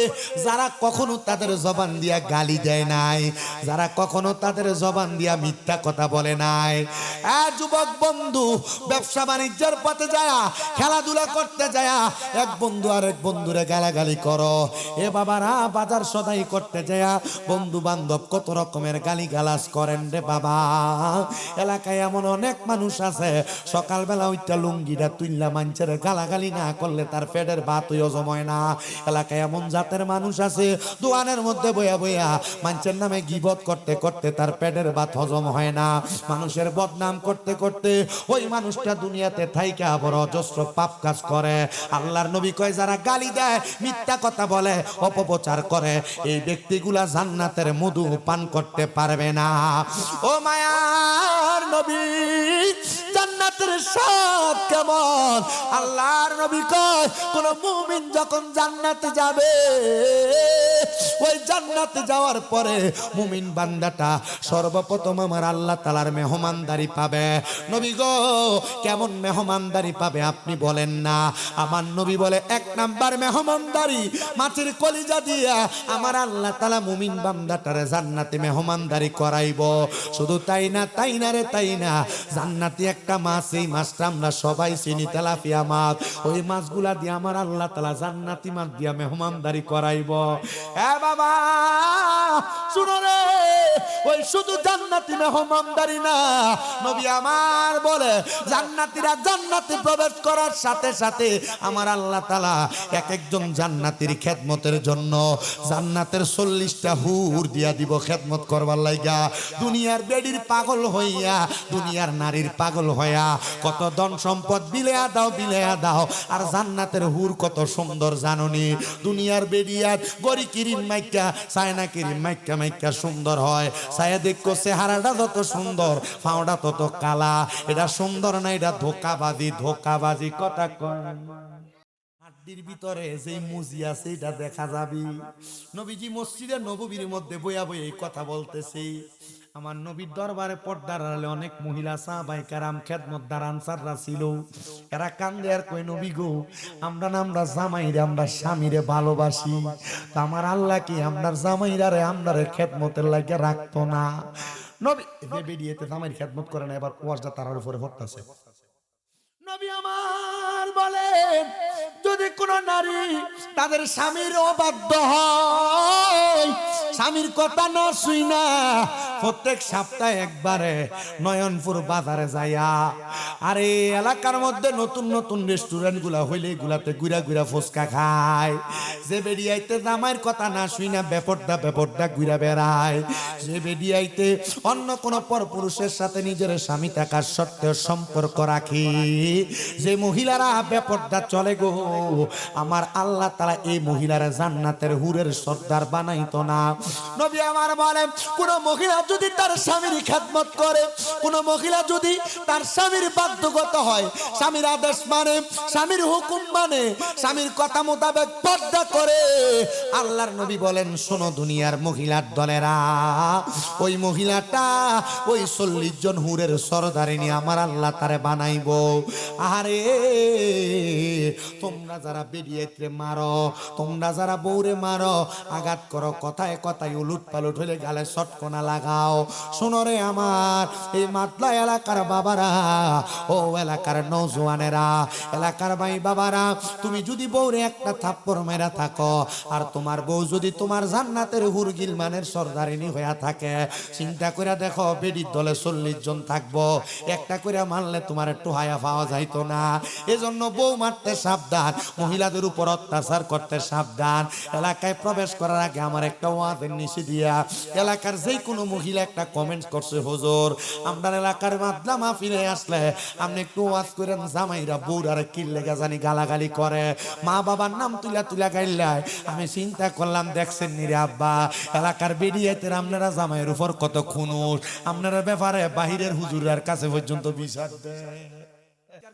যারা কখনো তাদের জবান দিয়া গালি দেয় নাই, যারা কখনো তাদের জবান দিয়া মিথ্যা কথা বলে নাই। যুবক বন্ধু, ব্যবসা বাণিজ্যের পথে যায়, খেলাধুলা করতে যায়, এক বন্ধু আরেক বন্ধুরে গালাগালি করো। এ বাবারা বাজার সদাই করতে যায় বন্ধু বান্ধব কত রকমের গালি গালাজ করেন রে বাবা। এলাকায় এমন অনেক মানুষ আছে সকালবেলা ওইটা লুঙ্গিটা তুইলা মানুষের গালাগালি না করলে তার পেটের ভাত হজম হয় না। এলাকায় এমন জাতের মানুষ আছে দোকানের মধ্যে বইয়া বইয়া মানুষের নামে গীবত করতে করতে তার পেটের ভাত হজম হয় না। মানুষের বদনাম করতে করতে ওই মানুষটা দুনিয়াতে থাইকা বড় অজস্র পাপ কাজ করে। আল্লাহর নবী কয় যারা গালি দেয়, মিথ্যা কথা বলে, অপপ্রচার করে, এই ব্যক্তিগুলা জান্নাতের মধু পান করতে পারবে না। ও মায়ার নবী, জান্নাতের স্বাদ কেমন? আল্লাহর নবী কয় কোন মুমিন যখন জান্নাতে যাবে, ওই জান্নাতে যাওয়ার পরে মুমিন বান্দাটা সর্বপ্রথম আমার আল্লাহ তাআলার মেহমানদারি পাবে। নবী গো কেমন মেহমানদারি পাবে আপনি বলেন না? আমার নবী বলে 1 নাম্বার মেহমানদারি মাছের কলিজা দিয়া আমার আল্লাহ তাআলা মুমিন বান্দাটারে জান্নাতে মেহমানদারি করাইব। শুধু তাই না, তাই না রে তাই না, জান্নাতি একটা মাছ, এই মাছটা আমরা সবাই চিনি, তেলাপিয়া মাছ। ওই মাছগুলা দিয়ে আমার আল্লাহ তাআলা জান্নাতি মাছ দিয়া মেহমানদারি করাইব। হ্যাঁ বাবা শুনো রে, ওই শুধু জান্নাতি মেহমানদারি না, নবী আমার বলে জান্নাতীরা জান্নাতে প্রবেশ করার সাথে সাথে আমার আল্লাহ তাআলা এক একজন জান্নাতীর খেদমতের জন্য জান্নাতের 40টা হুর দিয়া দিব খেদমত করবার লাইগা। দুনিয়ার বেডির পাগল হইয়া, দুনিয়ার নারীর পাগল হইয়া কত ধন সম্পদ বিলেয়া দাও, বিলেয়া দাও, আর জান্নাতের হুর কত সুন্দর জাননি। দুনিয়ার বেডিয়ার গরি কিরিম মাইকা, সায়না কিরিম মাইকা মাইকা সুন্দর হয়, সায়া দেখো চেহারাটা যত সুন্দর, পাওটা তত কালা। এটা সুন্দর না, এটা ধোকাবাজি, ধোকাবাজি কথা কয়। হাড্ডির ভিতরে যেই মুজি আছে এটা দেখা যাবে। নবীজি মসজিদে নববীর মধ্যে বইয়া বইয়া এই কথা বলতেছে। আমার নবীর দরবারে পর্দার আড়ালে অনেক মহিলা সাহাবায়ে কেরাম খেদমতদার আনসাররা ছিল। এরা কান্দে আর কই নবী গো আমরা জামাইরে, আমরা স্বামীরে ভালোবাসি, আমার আল্লাহ কি আমরার জামাইরারে আমরারে খেদমতের লাগে রাখতো না? নবী বেরিয়েতে জামাইর খেদমত করে না, এবার ওয়াজটা তার উপরে পড়তেছে। নবী আমার বলেন যদি কোন কোন নারী তাদের স্বামীর অবাধ্য হয়, স্বামীর কথা না শুই না প্রত্যেক সপ্তাহে একবারে নয়নপুর বাজারে যাইয়া আর এই এলাকার মধ্যে নতুন নতুন রেস্টুরেন্ট গুলা হইলে গুলাতে গুড়া গুড়া ফুচকা খায়, যে বেরিয়াইতে জামাইয়ের কথা না শুই না বেপরদা ঘুরা বেড়ায়, যে বেরিয়াইতে অন্য কোন পরপুরুষের সাথে নিজের স্বামী থাকার সত্ত্বেও সম্পর্ক রাখি, যে মহিলারা বেপরদা চলে গো, আমার আল্লাহ তাআলা এই মহিলারা জান্নাতের হুরের সর্দার বানাইতো না। নবী আমার বলেন কোন মহিলা যদি তার স্বামীর খেদমত করে, কোন মহিলা যদি তার স্বামীর বাধ্যগত হয়, স্বামীর আদেশ মানে, স্বামীর হুকুম মানে, স্বামীর কথা মোতাবেক পর্দা করে, আল্লাহর নবী বলেন শোনো দুনিয়ার মহিলার দলেরা, ওই মহিলাটা ওই 40 জন হুরের সরদারিনী আমার আল্লাহ তারে বানাইবো। আরে তোমরা যারা বেরিয়েতে মারো, তোমরা যারা বউরে মারো, আঘাত করো, কথায় কথায় উলুট পালুট হইলে গালে শটকনা লাগাও, শোনো রে আমার এই মাতলা এলাকার বাবারা, ও এলাকার নওজোয়ানেরা, এলাকার ভাই বাবারা, তুমি যদি বউরে একটা থাপ্পড় মেরা থাকো আর তোমার বউ যদি তোমার জান্নাতের হুর গিলমানের সরদারিনী হইয়া থাকে, চিন্তা করে দেখো বেডির দলে 40 জন থাকবো, একটা করে মারলে তোমার একটু হায়া পাওয়া যাইতো না। এজন্য বউ মারতে সাবধান, মহিলাদের উপর অত্যাচার করতে সাবধান। এলাকায় প্রবেশ করার আগে আমার একটা ওয়াজের নিচে দিয়া এলাকার যে কোনো মহিলা একটা কমেন্ট করছে, হুজুর আপনার এলাকার মাদলা মাহফিলে আসলে আপনি একটু ওয়াজ করেন, জামাইরা বউরারে কিল্লে জানি গালাগালি করে, মা বাবার নাম তুলা তুলা গাইলায়। আমি চিন্তা করলাম দেখছেন নিরে আব্বা, এলাকার বেরিয়েতে আপনারা জামাইয়ের উপর কত খুনুস, আপনারা ব্যাপারে বাহিরের হুজুরের কাছে পর্যন্ত বিচার দেয়।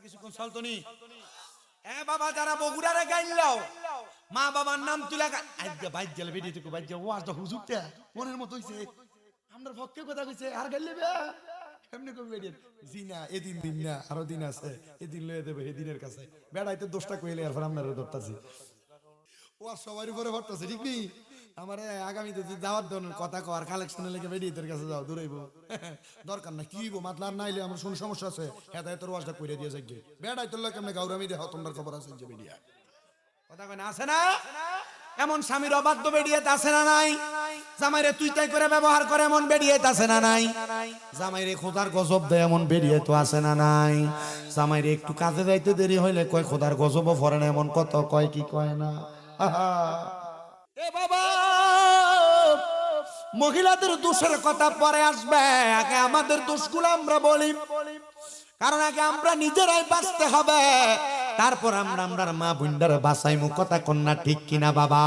কিছুক্ষণ চলতনি বাবা যারা বগুড়ারে গাইলাও মা বাবার নাম তুলা বাইক গেলে বেরিয়ে থেকে বাইক ওয়াজটা হুজুরটা মনের মতো হইছে, আমরা ভক্তে কথা কইছে আর গাইলে এমনি কই বেরিয়ে জিনা এদিন দিন না আরো দিন আছে, এদিন লয়ে দেবে এদিনের কাছে বেড়াইতে দোষটা কইলে আর আপনারা ধরতাছি ও সবার উপরে ভরতাছে, ঠিক নেই? আমার আগামীতে যাওয়ার ধরনের কথা কর কালেকশনে লেগে বেরিয়েদের কাছে যাও, দূরাইবো দরকার না, কি মাতলার নাইলে আমার শুনে সমস্যা আছে, হেদায়তের ওয়াজটা কইরা দিয়ে যাই বেড়াই তোর কেমনে গাউরামি দেখাও, তোমার খবর আছে যে বেরিয়া কথা কয় না আছে না? এমন স্বামীর অবাধ্য বেরিয়েতে আছে না নাই? জামাইরে তুই তাই করে ব্যবহার করে এমন বেরিয়েতে আছে না নাই? জামাইরে খোদার গজব দেয় এমন বেরিয়ে তো আছে না নাই? জামাইরে একটু কাজে যাইতে দেরি হইলে কয় খোদার গজবও পড়ে না, এমন কত কয় কি কয় না? এ বাবা মহিলাদের দোষের কথা পরে আসবে, আগে আমাদের দোষগুলো আমরা বলি, কারণ আগে আমরা নিজেরাই বাঁচতে হবে, তারপর আমরা মা বোনদের বাঁচাইমু, কথা কন্যা ঠিক কিনা বাবা?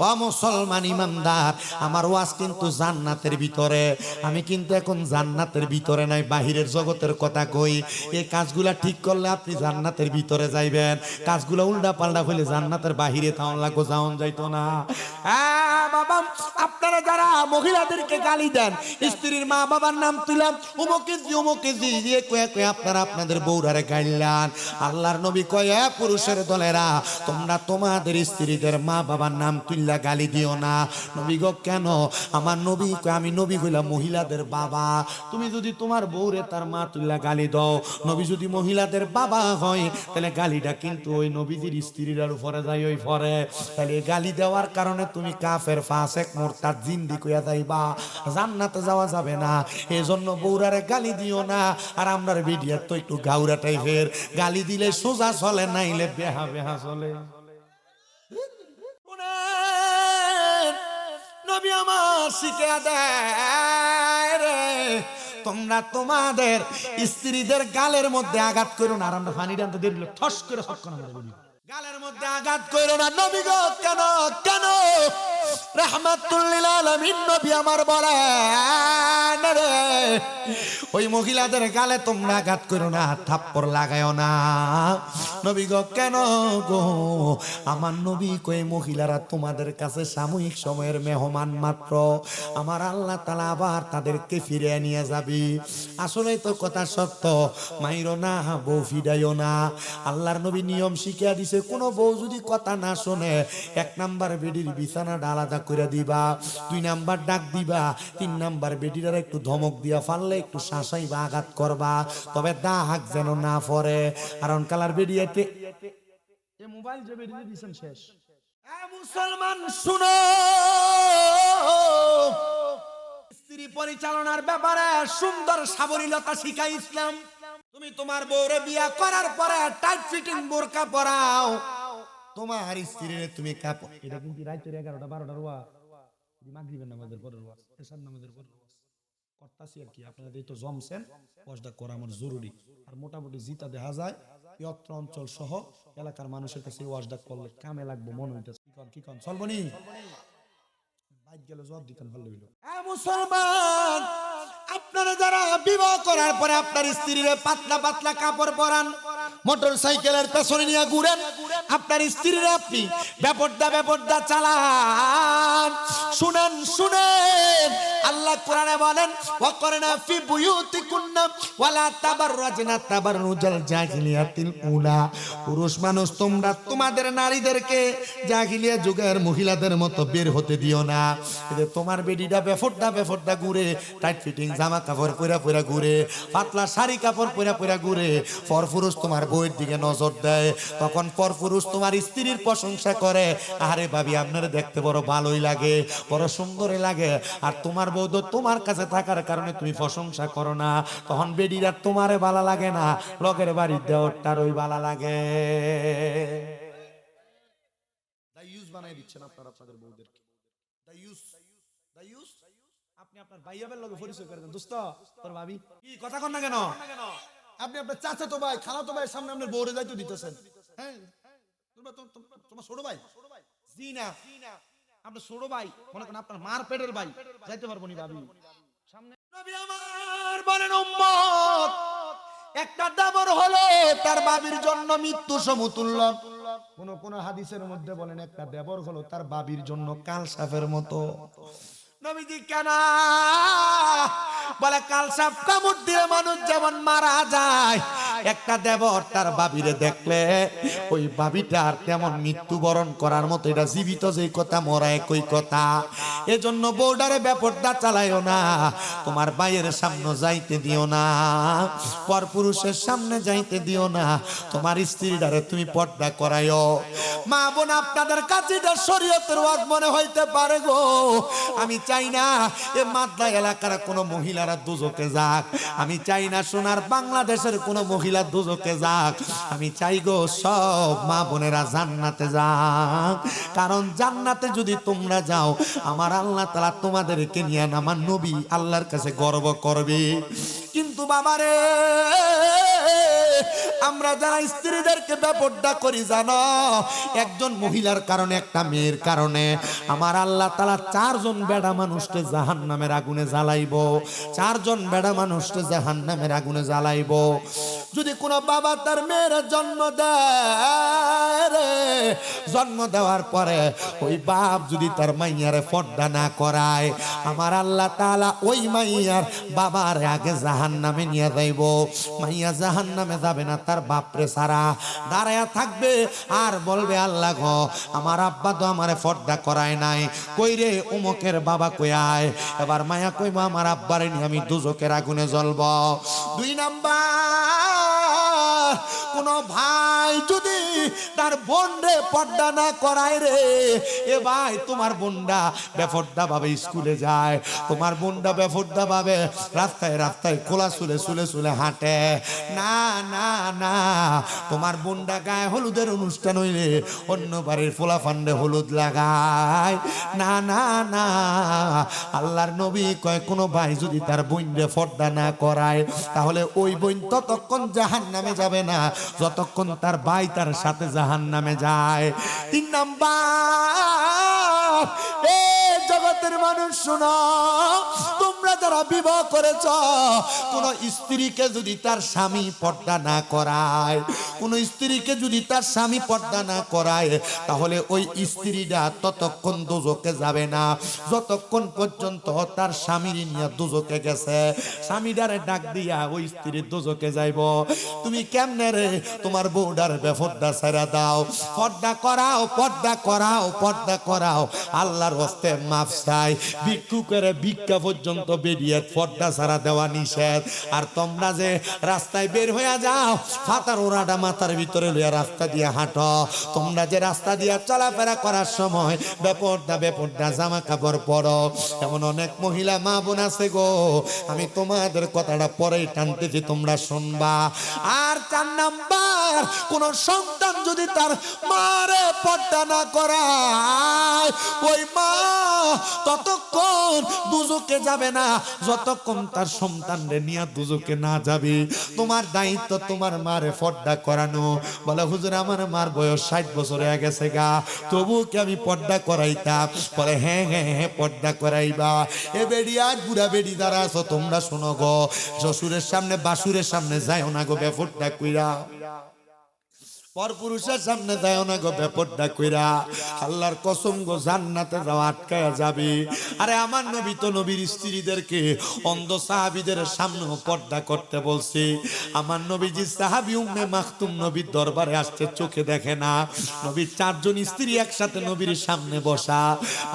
ও মুসলমান ইমানদার, আমার ওয়াজ কিন্তু জান্নাতের ভিতরে, আমি কিন্তু এখন জান্নাতের ভিতরে নাই, বাহিরের জগতের কথা কই। এই কাজগুলা ঠিক করলে আপনি জান্নাতের ভিতরে যাইবেন, কাজগুলা উল্টা পাল্টা হইলে জান্নাতের বাহিরে তাও লাগো যাওন যাইতো না। বাবা আপনারা যারা মহিলাদেরকে গালি দেন, স্ত্রীর মা বাবার নাম তুলাম উমুকে দিয়ে কয়ে কয়ে আপনারা আপনাদের বউরারে গাইলেন, আল্লাহর নবী কয়ে পুরুষের দলেরা তোমরা তোমাদের স্ত্রীদের মা বাবার নাম তুল্লা গালি দিও না। নবী গো কেন? আমার নবী কয় আমি নবী হইলাম মহিলাদের বাবা, তুমি যদি তোমার বউরে তার মা তুল্লা গালি দাও, নবী যদি মহিলাদের বাবা হয় তাহলে গালিটা কিন্তু ওই নবীজির স্ত্রীর উপরে যায়, ওই পরে তাহলে গালি দেওয়ার কারণে তুমি কাফের ফাসেক মুরতাদ জিন্দিক হইয়া যাইবা, জান্নাতে যাওয়া যাবে না। এজন্য বউরারে গালি দিও না। আর আমরার ভিডিও তো একটু গাউরা টাইপের, গালি দিলে সোজা চলে, নাইলে বেহা বেহা চলে। নবী আমার শিখে দেয় রে, তোমরা তোমাদের স্ত্রীদের গালের মধ্যে আঘাত করো না। আর আমরা পানি টানতে দেরি ঠস করে সবক্ষণ আমরা বলি গালের মধ্যে আঘাত করো না। নবী গো কেন কেন? রাহমাতুল লিল আলামিন নবী আমার বলেন রে, ওই মহিলাদের গালে তোমরা আঘাত করো না, থাপ্পড় লাগায়ও না। নবী গো কেন গো? আমার নবী কই মহিলারা তোমাদের কাছে সাময়িক সময়ের মেহমান মাত্র, আমার আল্লাহ তাআলা আবার তাদেরকে ফিরিয়ে নিয়ে যাবি। আসলে তো কথা সত্য, মাইরো না, বউ ফিরাইও না। আল্লাহর নবী নিয়ম শিখিয়ে দিছে, কোনো বউ যদি কথা না শোনে, 1 নাম্বার বেডির বিছানাটা আলাদা করে দিবা, 2 নাম্বার ডাক দিবা, 3 নাম্বার বেডির একটু ধমক দিয়া ফাললে একটু শাসাইবা, আঘাত করবা, তবে দাগ যেন না পড়ে। কারণ কালার বেরিয়েতে এই মোবাইল যে বেরিয়ে দিয়েছেন শেষ। মুসলমান শুনো, স্ত্রী পরিচালনার ব্যাপারে সুন্দর সাবলীলতা শিখায় ইসলাম। তুমি তোমার বউরে বিয়া করার পরে টাইট ফিটিং বোরকা পরাও, তোমার স্ত্রীরে তুমি কাপড়। এটা কিন্তু রাতের 11টা 12টার ওয়াজ, মাগরিবের নামাজের পরের ওয়াজ, এশার নামাজের পরের ওয়াজ করতাছি আর কি। আপনারা এই তো জমছেন, ওয়াজটা করা আমার জরুরি। আর মোটামুটি জিতা দেখা যায় এই অত্র অঞ্চল সহ এলাকার মানুষের কাছে ওয়াজটা করলে কামে লাগবে মনে হইতেছে। কি কন চলবনি? বাইক গেলে জবাব দিতেন ভালো হইলো। মুসলমান, আপনারা যারা বিবাহ করার পরে আপনার স্ত্রীরে পাতলা পাতলা কাপড় পরান, মোটর সাইকেলের পেছনে নিয়ে ঘুরেন, আপনার স্ত্রীরে আপনি বেপরদা চালান, শুনেন শুনেন, আল্লাহ কোরআনে বলেন ওয়াকরনা ফি বুয়ুতিকুন্না ওয়ালা তাবাররাজনা তাবাররুজাল জাহিলিয়াতিল উলা। পুরুষ মানুষ তোমরা তোমাদের নারীদেরকে জাহিলিয়া যুগের মহিলাদের মতো বের হতে দিও না। তোমার বেডিটা বেফরদা ঘুরে, টাইট ফিটিং জামা কাপড় পরা ঘুরে, পাতলা শাড়ি কাপড় পরা ঘুরে, পরপুরুষ তোমার বউয়ের দিকে নজর দেয়, তখন পরপুরুষ তোমার স্ত্রীর প্রশংসা করে, আরে ভাবি আপনারা দেখতে বড় ভালোই লাগে, বড় সুন্দরই লাগে, আর তোমার বউ তো তোমার কাছে থাকার কারণে তুমি প্রশংসা করো না, তখন বেডিরা তোমারে ভালো লাগে না, লগের বাড়ির দেওয়ারটার ওই ভালো লাগে। দায়ুস বানাই দিচ্ছেন আপনারা আপনাদের বউদেরকে। দায়ুস দায়ুস আপনি আপনার ভাইয়াবের লগে পরিচয় করে দেন। দোস্ত তোর ভাবি কি কথা কন না কেন? আপনি আপনার চাচাতো ভাই খালাতো ভাইয়ের সামনে আপনার বউরে যাইতে দিতেছেন। হ্যাঁ, তোমার ছোট ভাই? জি না, আপনার ছোট ভাই মনে করেন আপনার মার পেটের ভাই, যাইতে পারবো নি ভাবি সামনে। নবী আমার বলেন উম্মত, একটা দেবর হলো তার বাবির জন্য মৃত্যু সমতুল্য। কোন হাদিসের মধ্যে বলেন একটা দেবর হলো তার বাবির জন্য কাল সাপের মতো। নবীজি কেন বলে কাল সাপ কামড় দিয়ে মানুষ যেমন মারা যায়, একটা দেবর তার বাবিরে দেখলে ওই বাবিটার তেমন মৃত্যুবরণ করার মতো, এটা জীবিত যেই কথা মরা একই কথা। এজন্য বউডারে বেপরদা চালাইও না, তোমার ভাইয়ের সামনে যাইতে দিও না, পরপুরুষের সামনে যাইতে দিও না, তোমার স্ত্রীটারে তুমি পর্দা করাইও। মা বোন, আপনাদের কাছে এটা শরীয়তের ওয়াজ মনে হইতে পারে গো, আমি চাই না এ মাদলা এলাকার কোনো মহিলারা দুজকে যাক, আমি চাই না সোনার বাংলাদেশের কোনো মহিলা দুজকে যাক, আমি চাই গো সব মা বোনেরা জান্নাতে যাক। কারণ জান্নাতে যদি তোমরা যাও, আমার আল্লাহ তাআলা তোমাদেরকে নিয়ে আমার নবী আল্লাহর কাছে গর্ব করবে। কিন্তু বাবারে, আমরা যারা স্ত্রীদেরকে বেপরদা করি জানো, একজন মহিলার কারণে, একটা মেয়ের কারণে আমার আল্লাহ তাআলা 4 জন বেড়া মানুষকে জাহান্নামের আগুনে জ্বালাইবো, 4 জন বেড়া মানুষকে জাহান্নামের আগুনে জ্বালাইবো। যদি কোনো বাবা তার মেয়ের জন্ম দেয় রে, জন্ম দেওয়ার পরে ওই বাপ যদি তার মাইয়ারে পর্দা না করায়, আমার আল্লাহ তাআলা ওই মাইয়ার বাবার আগে জাহান্নামে নিয়ে যাইব। মাইয়া জাহান্নামে যাবে না, তার বাপরে সারা দাঁড়ায়া থাকবে আর বলবে আল্লাহ গো, আমার আব্বা তো আমারে পর্দা করায় নাই, কই রে অমুকের বাবা কই আয়। এবার মায়া কইবা আমার আব্বারে নিয়ে আমি দুজকের আগুনে জ্বলব। 2 নাম্বার, কোন ভাই যদি তার বোনরে পর্দা না করায় রে, এ ভাই তোমার বোনটা বেপরদা ভাবে স্কুলে যায়, তোমার বোনটা বেপরদা ভাবে রাস্তায় রাস্তায় খোলা চুলে হাঁটে, না না না, তোমার বোনটা গায়ে হলুদের অনুষ্ঠান হইলে অন্য বাড়ির ফোলা ফান্ডে হলুদ লাগায়, না না না, আল্লাহর নবী কয় কোন ভাই যদি তার বোনরে পর্দা না করায়, তাহলে ওই বোন ততক্ষণ জাহান্নামে যাবে না যতক্ষণ তার ভাই তার সাথে জাহান্নামে যায়। 3 নাম্বার, এ জগতের মানুষ শোনো, তোমরা যারা বিবাহ করেছ, কোন স্ত্রীকে যদি তার স্বামী পর্দা না করায়, কোন স্ত্রীকে যদি তার স্বামী পর্দা না করায়, তাহলে ওই স্ত্রীটা ততক্ষণ দোজকে যাবে না যতক্ষণ পর্যন্ত তার স্বামীর নিয়ে দোজকে গেছে। স্বামীটারে ডাক দিয়া ওই স্ত্রী দোজকে যাইব। তুমি কেমনে রে তোমার বউডার বেপরদা ছেড়ে দাও, পর্দা করাও, পর্দা করাও, পর্দা করাও, আল্লাহর হস্তে মাফ চাই, ভিক্ষু করে ভিক্ষা পর্যন্ত বেরিয়ে পর্দা ছাড়া দেওয়া নিষেধ। আর তোমরা যে রাস্তায় বের হয়ে যাও, ফাতার ওরাটা মাথার ভিতরে লইয়া রাস্তা দিয়ে হাঁটো, তোমরা যে রাস্তা দিয়ে চলাফেরা করার সময় বেপর্দা জামা কাপড় পরো, এমন অনেক মহিলা মা বোন আছে গো, আমি তোমাদের কথাটা পরেই টানতেছি, তোমরা শুনবা। আর 4 নাম্বার, কোন সন্তান যদি তার মারে পর্দা না করায়, ওই মা ততক্ষণ দুজকে যাবে না যতক্ষণ তার সন্তানরে নিয়ে দুজকে না যাবে। তোমার দায়িত্ব তোমার মারে পর্দা করানো। বলে হুজুর আমার মার বয়স 60 বছর হয়ে গেছে গা, তবু কি আমি পর্দা করাইতাম? বলে হ্যাঁ হ্যাঁ হ্যাঁ, পর্দা করাইবা। এ বেড়ি আর বুড়া বেড়ি যারা আছো তোমরা শোনো গো, শ্বশুরের সামনে বাসুরের সামনে যাইও না গো বেপর্দা কইরা, পরপুরুষের সামনে যায় না গো বেপর্দা কইরা। আল্লাহর কসম গো, জান্নাতে যাওয়া আটকায়া যাবে। আরে আমার নবী তো নবীর স্ত্রীদেরকে অন্ধ সাহাবীদের সামনে পর্দা করতে বলছে। আমার নবীজি সাহাবী উম্মে মাকতুম নবীর দরবারে আসছে, চোখে দেখে না। নবীর 4 জন স্ত্রী একসাথে নবীর সামনে বসা।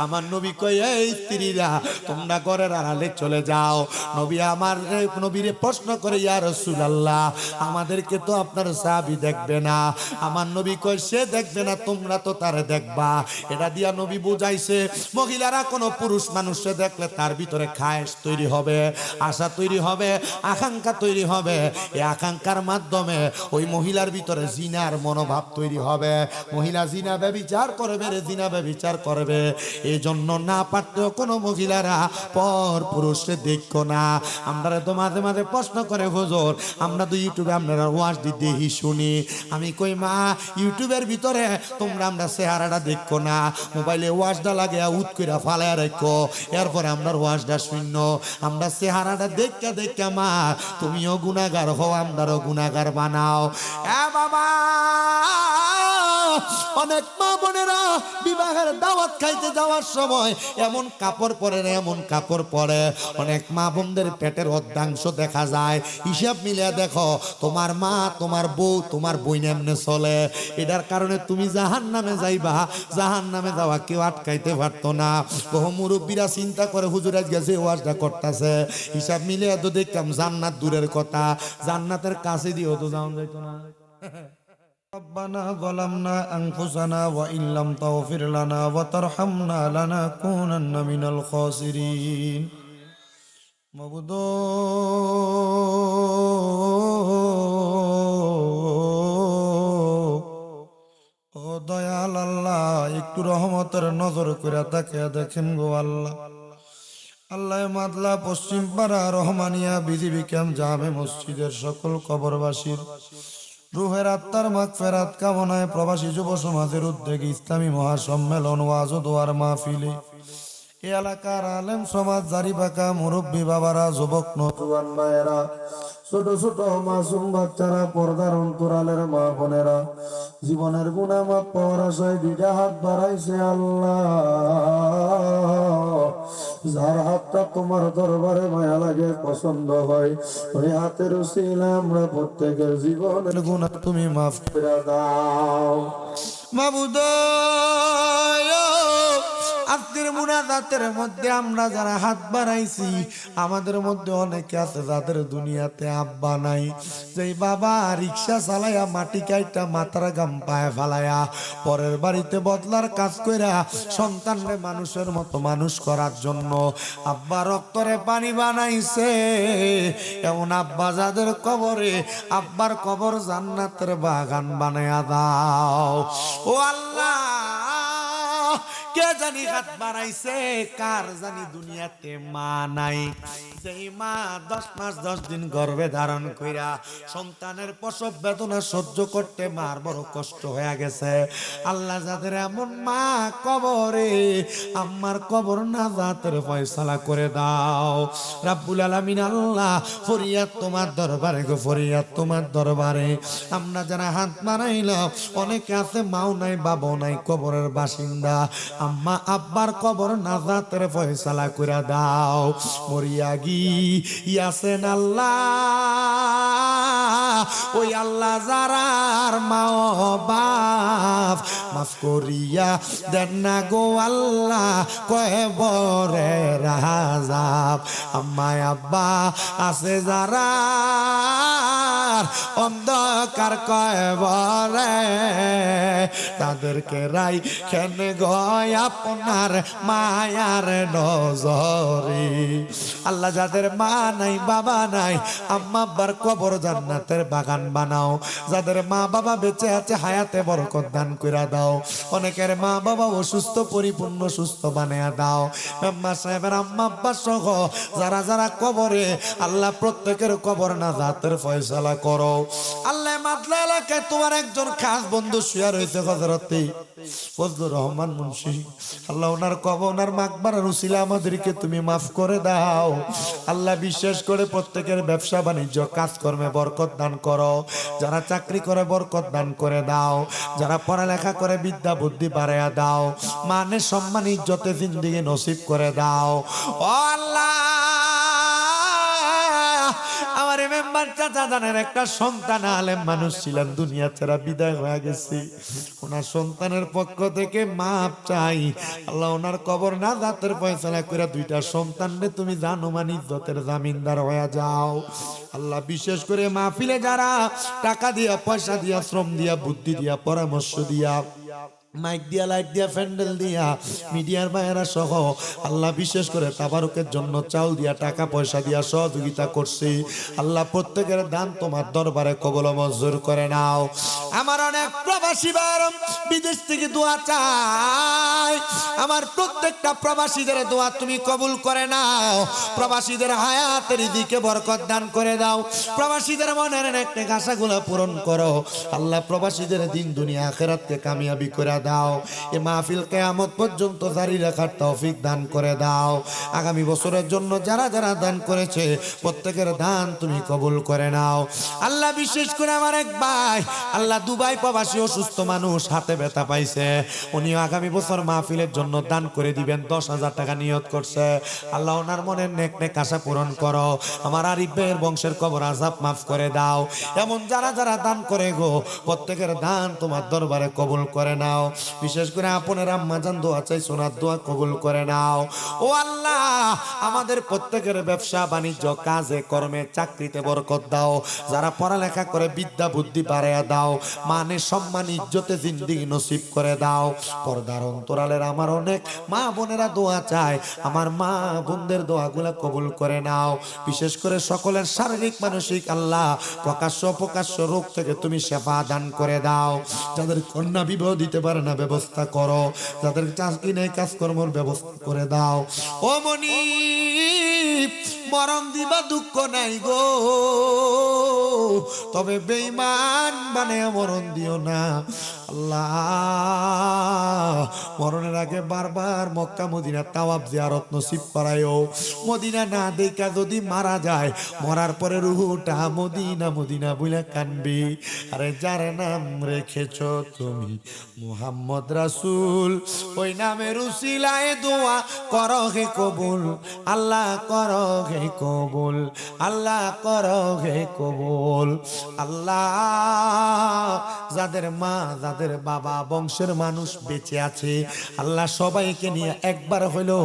আমার নবী কই, এই স্ত্রীরা তোমরা ঘরের আড়ালে চলে যাও। নবী আমার নবীরে প্রশ্ন করে, ইয়া রাসূলুল্লাহ, আমাদেরকে তো আপনার সাহাবী দেখবে না। আমার নবী কই, সে দেখবে না, তোমরা তো তারে দেখবা। এটা দিয়া নবী বুঝাইছে, মহিলারা কোনো পুরুষ মানুষকে দেখলে তার ভিতরে খায়েশ তৈরি হবে, আশা তৈরি হবে, আকাঙ্ক্ষা তৈরি হবে। এই আকাঙ্ক্ষার মাধ্যমে ওই মহিলার ভিতরে জিনার মনোভাব তৈরি হবে। মহিলা জিনা ব্যভিচার করবে রে, জিনা ব্যভিচার করবে। এই জন্য না পারতেও কোনো মহিলারা পর পুরুষকে দেখো না। আমরা তো মাঝে মাঝে প্রশ্ন করে, হুজুর আমরা তো ইউটিউবে আপনারা ওয়াজ দেখি শুনি। আমি কই মা, ইউটিউবের ভিতরে তোমরা আমরা চেহারাটা দেখো না, মোবাইলে ওয়াজটা লাগে উত কইরা ফালায় রাখো, এরপরে আমরা ওয়াজটা শূন্য। আমরা চেহারাটা দেখা দেখা মা তুমিও গুনাহগার হও, আমরাও গুনাহগার বানাও। এ বাবা, অনেক মা বোনেরা বিবাহের দাওয়াত খাইতে যাওয়ার সময় এমন কাপড় পরে না, এমন কাপড় পরে, অনেক মা বোনদের পেটের অর্ধাংশ দেখা যায়। হিসাব মিলিয়ে দেখো, তোমার মা, তোমার বউ, তোমার বই এমনে চলে। এটার কারণে তুমি জাহান্নামে যাইবা। জাহান্নামে যাওয়া কেউ আটকাইতে পারতো না। বহু মুরব্বীরা চিন্তা করে, হুজুর আজকে যে ওয়াজটা করতেছে, হিসাব মিলিয়ে তো দেখলাম জান্নাত দূরের কথা, জান্নাতের কাছে দিয়েও তো যাওয়া যাইতো না। ربنا ظلمنا أنفسنا وإن لم تغفر لنا وترحمنا لنكونن من الخاسرين মাবুদ ও দয়াল আল্লাহ, একটু রহমতের নজর করে তাকিয়ে দেখেন গো আল্লাহ। আল্লাহ মাদলা পশ্চিম পাড়া রহমানিয়া বিজিবি ক্যাম্প জামে মসজিদের সকল কবরবাসীর রুহের আত্মার মাগফিরাত কামনায় প্রবাসী যুব সমাজের উদ্যোগে ইসলামী মহাসম্মেলন ওয়াজ ও দোয়ার মাহফিলে এই এলাকার আলেম সমাজ, জারি বাঁকা মুরব্বী বাবারা, যুবক নতুন মায়েরা, ছোট ছোট মাসুম বাচ্চারা, পর্দার অন্তরালের মা বোনেরা, জীবনের গুনাহ মাফ পাওয়ার আশায় 2টা হাত বাড়াইছে আল্লাহ। যার হাতটা তোমার দরবারে মায়া লাগে, পছন্দ হয়, ওই হাতের উসিলায় আমরা প্রত্যেকের জীবনের গুনাহ তুমি মাফ করে দাও মাবুদ। আজকের মুনাজাতের মধ্যে আমরা যারা হাত বাড়াইছি, আমাদের মধ্যে অনেকে আছে যাদের দুনিয়াতে আব্বা নাই। যেই বাবা রিক্সা চালাইয়া মাটি কাইটা মাথার গাম পায়ে ফালাইয়া পরের বাড়িতে বদলার কাজ কইরা সন্তানরে মানুষের মতো মানুষ করার জন্য আব্বা রক্তরে পানি বানাইছে, এমন আব্বা যাদের কবরে, আব্বার কবর জান্নাতের বাগান বানায়া দাও ও আল্লাহ। কে জানি হাত বাড়াইছে, কার জানি দুনিয়াতে মা নাই। যেই মা 10 মাস 10 দিন গর্ভে ধারণ কইরা সন্তানের প্রসব বেদনা সহ্য করতে মার বড় কষ্ট হয়ে গেছে, আল্লাহ যাদের এমন মা কবরে, আম্মার কবর নাজাতের ফয়সালা করে দাও রাব্বুল আলামিন। আল্লাহ ফরিয়াদ তোমার দরবারে গো, ফরিয়াদ তোমার দরবারে। আমরা যারা হাত বাড়াইলাম, অনেকে আছে মাও নাই, বাবাও নাই, কবরের বাসিন্দা, আম্মা আব্বার কবর নাজাতের ফয়সালা করে দাও। মরিয়া গিয়াছেন আল্লাহ, ওই আল্লাহ যারার মা বাপ মাফ করিয়া দেন না গো আল্লাহ কবরের আযাব। আম্মা আব্বা আছে যারা অন্ধকার কবরে তাদেরকে রাইখেন গো আপনার মায়ার নজরে। আল্লাহ যাদের মা নাই বাবা নাই আম্মা আব্বার কবর জান্নাতের বাগান বানাও। যাদের মা বাবা বেঁচে আছে হায়াতে বরকত দান কইরা দাও। অনেকের মা বাবা অসুস্থ পরিপূর্ণ সুস্থ বানায়া দাও। মেম্বার সাহেবের আম্মা আব্বা সহ যারা যারা কবরে আল্লাহ প্রত্যেকের কবর নাজাতের ফয়সালা করো। আল্লাহ মাদলা এলাকায় তোমার একজন খাস বন্ধু শুয়ে রয়েছে হযরতে ফজলুর রহমান মুন্সি। আল্লাহ ওনার কবর ওনার মাকবারার উসিলা আমাদেরকে তুমি মাফ করে দাও। আল্লাহ বিশেষ করে প্রত্যেকের ব্যবসা বাণিজ্য কাজকর্মে বরকত দান করো। যারা চাকরি করে বরকত দান করে দাও। যারা পড়ালেখা করে বিদ্যা বুদ্ধি বাড়াইয়া দাও। মানে সম্মান ইজ্জতে জিন্দেগি নসিব করে দাও। ও আল্লাহ আমার মেম্বার চাচা জানের একটা সন্তান আলেম মানুষ ছিলেন, দুনিয়া ছেড়ে বিদায় হয়ে গেছে। ওনার সন্তানের পক্ষ থেকে মাপ চাই। আল্লাহ ওনার কবর নাজাতের ফয়সালা করে দুইটা সন্তানরে তুমি জানুমান ইজ্জতের জামিনদার হয়ে যাও। আল্লাহ বিশেষ করে মাহফিলে যারা টাকা দিয়া পয়সা দিয়া শ্রম দিয়া বুদ্ধি দিয়া পরামর্শ দিয়া মাইক দিয়া লাইট দিয়া প্যান্ডেল দিয়া মিডিয়ার ভাইয়েরা সহ আল্লাহ বিশেষ করে তাবারুকের জন্য চাউল দিয়া টাকা পয়সা দিয়া সহযোগিতা করছি। আল্লাহ প্রত্যেকের দান তোমার দরবারে কবুল মঞ্জুর করে নাও। আমার অনেক প্রবাসী ভাই বিদেশ থেকে দোয়া চাই। আমার প্রত্যেকটা প্রবাসীদের দোয়া তুমি কবুল করে নাও। প্রবাসীদের হায়াতের দিকে বরকত দান করে দাও। প্রবাসীদের মনের একটা আশাগুলো পূরণ করো। আল্লাহ প্রবাসীদের দিন দুনিয়া আখিরাতকে কামিয়াবি করে দাও। এই মাহফিল কিয়ামত পর্যন্ত জারি রাখার তৌফিক দান করে দাও। আগামী বছরের জন্য যারা যারা দান করেছে প্রত্যেকের দান তুমি কবুল করে নাও। আল্লাহ বিশেষ করে আমার এক ভাই আল্লাহ দুবাই প্রবাসী অসুস্থ মানুষ হাতে ব্যথা পাইছে। উনিও আগামী বছর মাহফিলের জন্য দান করে দিবেন, 10,000 টাকা নিয়ত করছে। আল্লাহ ওনার মনের নেক নেক আশা পূরণ করো। আমার আরিফ ভাইয়ের বংশের কবর আযাব মাফ করে দাও। এমন যারা যারা দান করে গো প্রত্যেকের দান তোমার দরবারে কবুল করে নাও। বিশেষ করে আপনার আম্মা জান দোয়া চাই সোনার দোয়া কবুল করে নাও। ও আল্লাহ আমাদের প্রত্যেকের ব্যবসা বাণিজ্য কাজে কর্মে চাকরিতে বরকত দাও। যারা পড়ালেখা করে বিদ্যা বুদ্ধি বাড়াইয়া দাও। মানে সম্মান ইজ্জতে জিন্দেগি নসিব করে দাও। পর্দার অন্তরালের আমার অনেক মা বোনেরা দোয়া চায়। আমার মা বোনদের দোয়াগুলা কবুল করে নাও। বিশেষ করে সকলের শারীরিক মানসিক আল্লাহ প্রকাশ্য অপ্রকাশ্য রোগ থেকে তুমি শেফা দান করে দাও। যাদের কন্যা বিবাহ দিতে পারে না ব্যবস্থা করো। যাদের চাকরি নেই কাজকর্মের ব্যবস্থা করে দাও। ও মনি মরণ দিবা দুঃখ নাই গো, তবে বেঈমান বানায়া মরণ দিও না। আল্লাহ মরণের আগে বারবার মক্কা মদিনা তাওয়াব জিয়ারত নসিব করায়ও। মদিনা না দেখা যদি মারা যায় মরার পরে রুহুটা মদিনা মদিনা বলে কানবি। আরে যার নাম রেখেছ তুমি মুহাম্মদ রাসূল ওই নামের উসিলায় দোয়া করো হে কবুল। আল্লাহ করো হে কবুল, আল্লাহ করো হে কবুল। আল্লাহ যাদের মা যাদের বাবা বংশের মানুষ বেঁচে আছে আল্লাহ সবাইকে নিয়ে একবার হইলো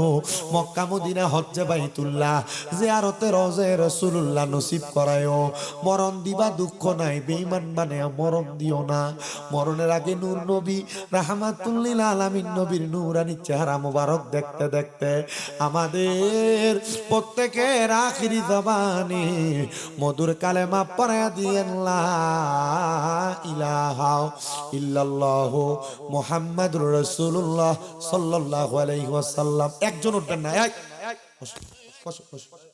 মক্কা মদিনা হজ্জে বাইতুল্লাহ জিয়ারতে রওজা রাসূলুল্লাহ নসিব করায়ও। মরণ দিবা দুঃখ নাই, বেঈমান বানায়া মরণ দিও না। মরণের আগে নূর নবী রাহমাতুল লিল আলামিন নবীর নূরানি চেহারা মোবারক দেখতে দেখতে আমাদের প্রত্যেকের আখিরি জবানে মধুর কালেমা পড়ায়া দিয়েন লা ইলাহা ইল্লাল্লাহু মুহাম্মাদুর রাসূলুল্লাহ সাল্লাল্লাহু আলাইহি ওয়াসাল্লাম। একজন উঠবেন না, বসো বসো বসো।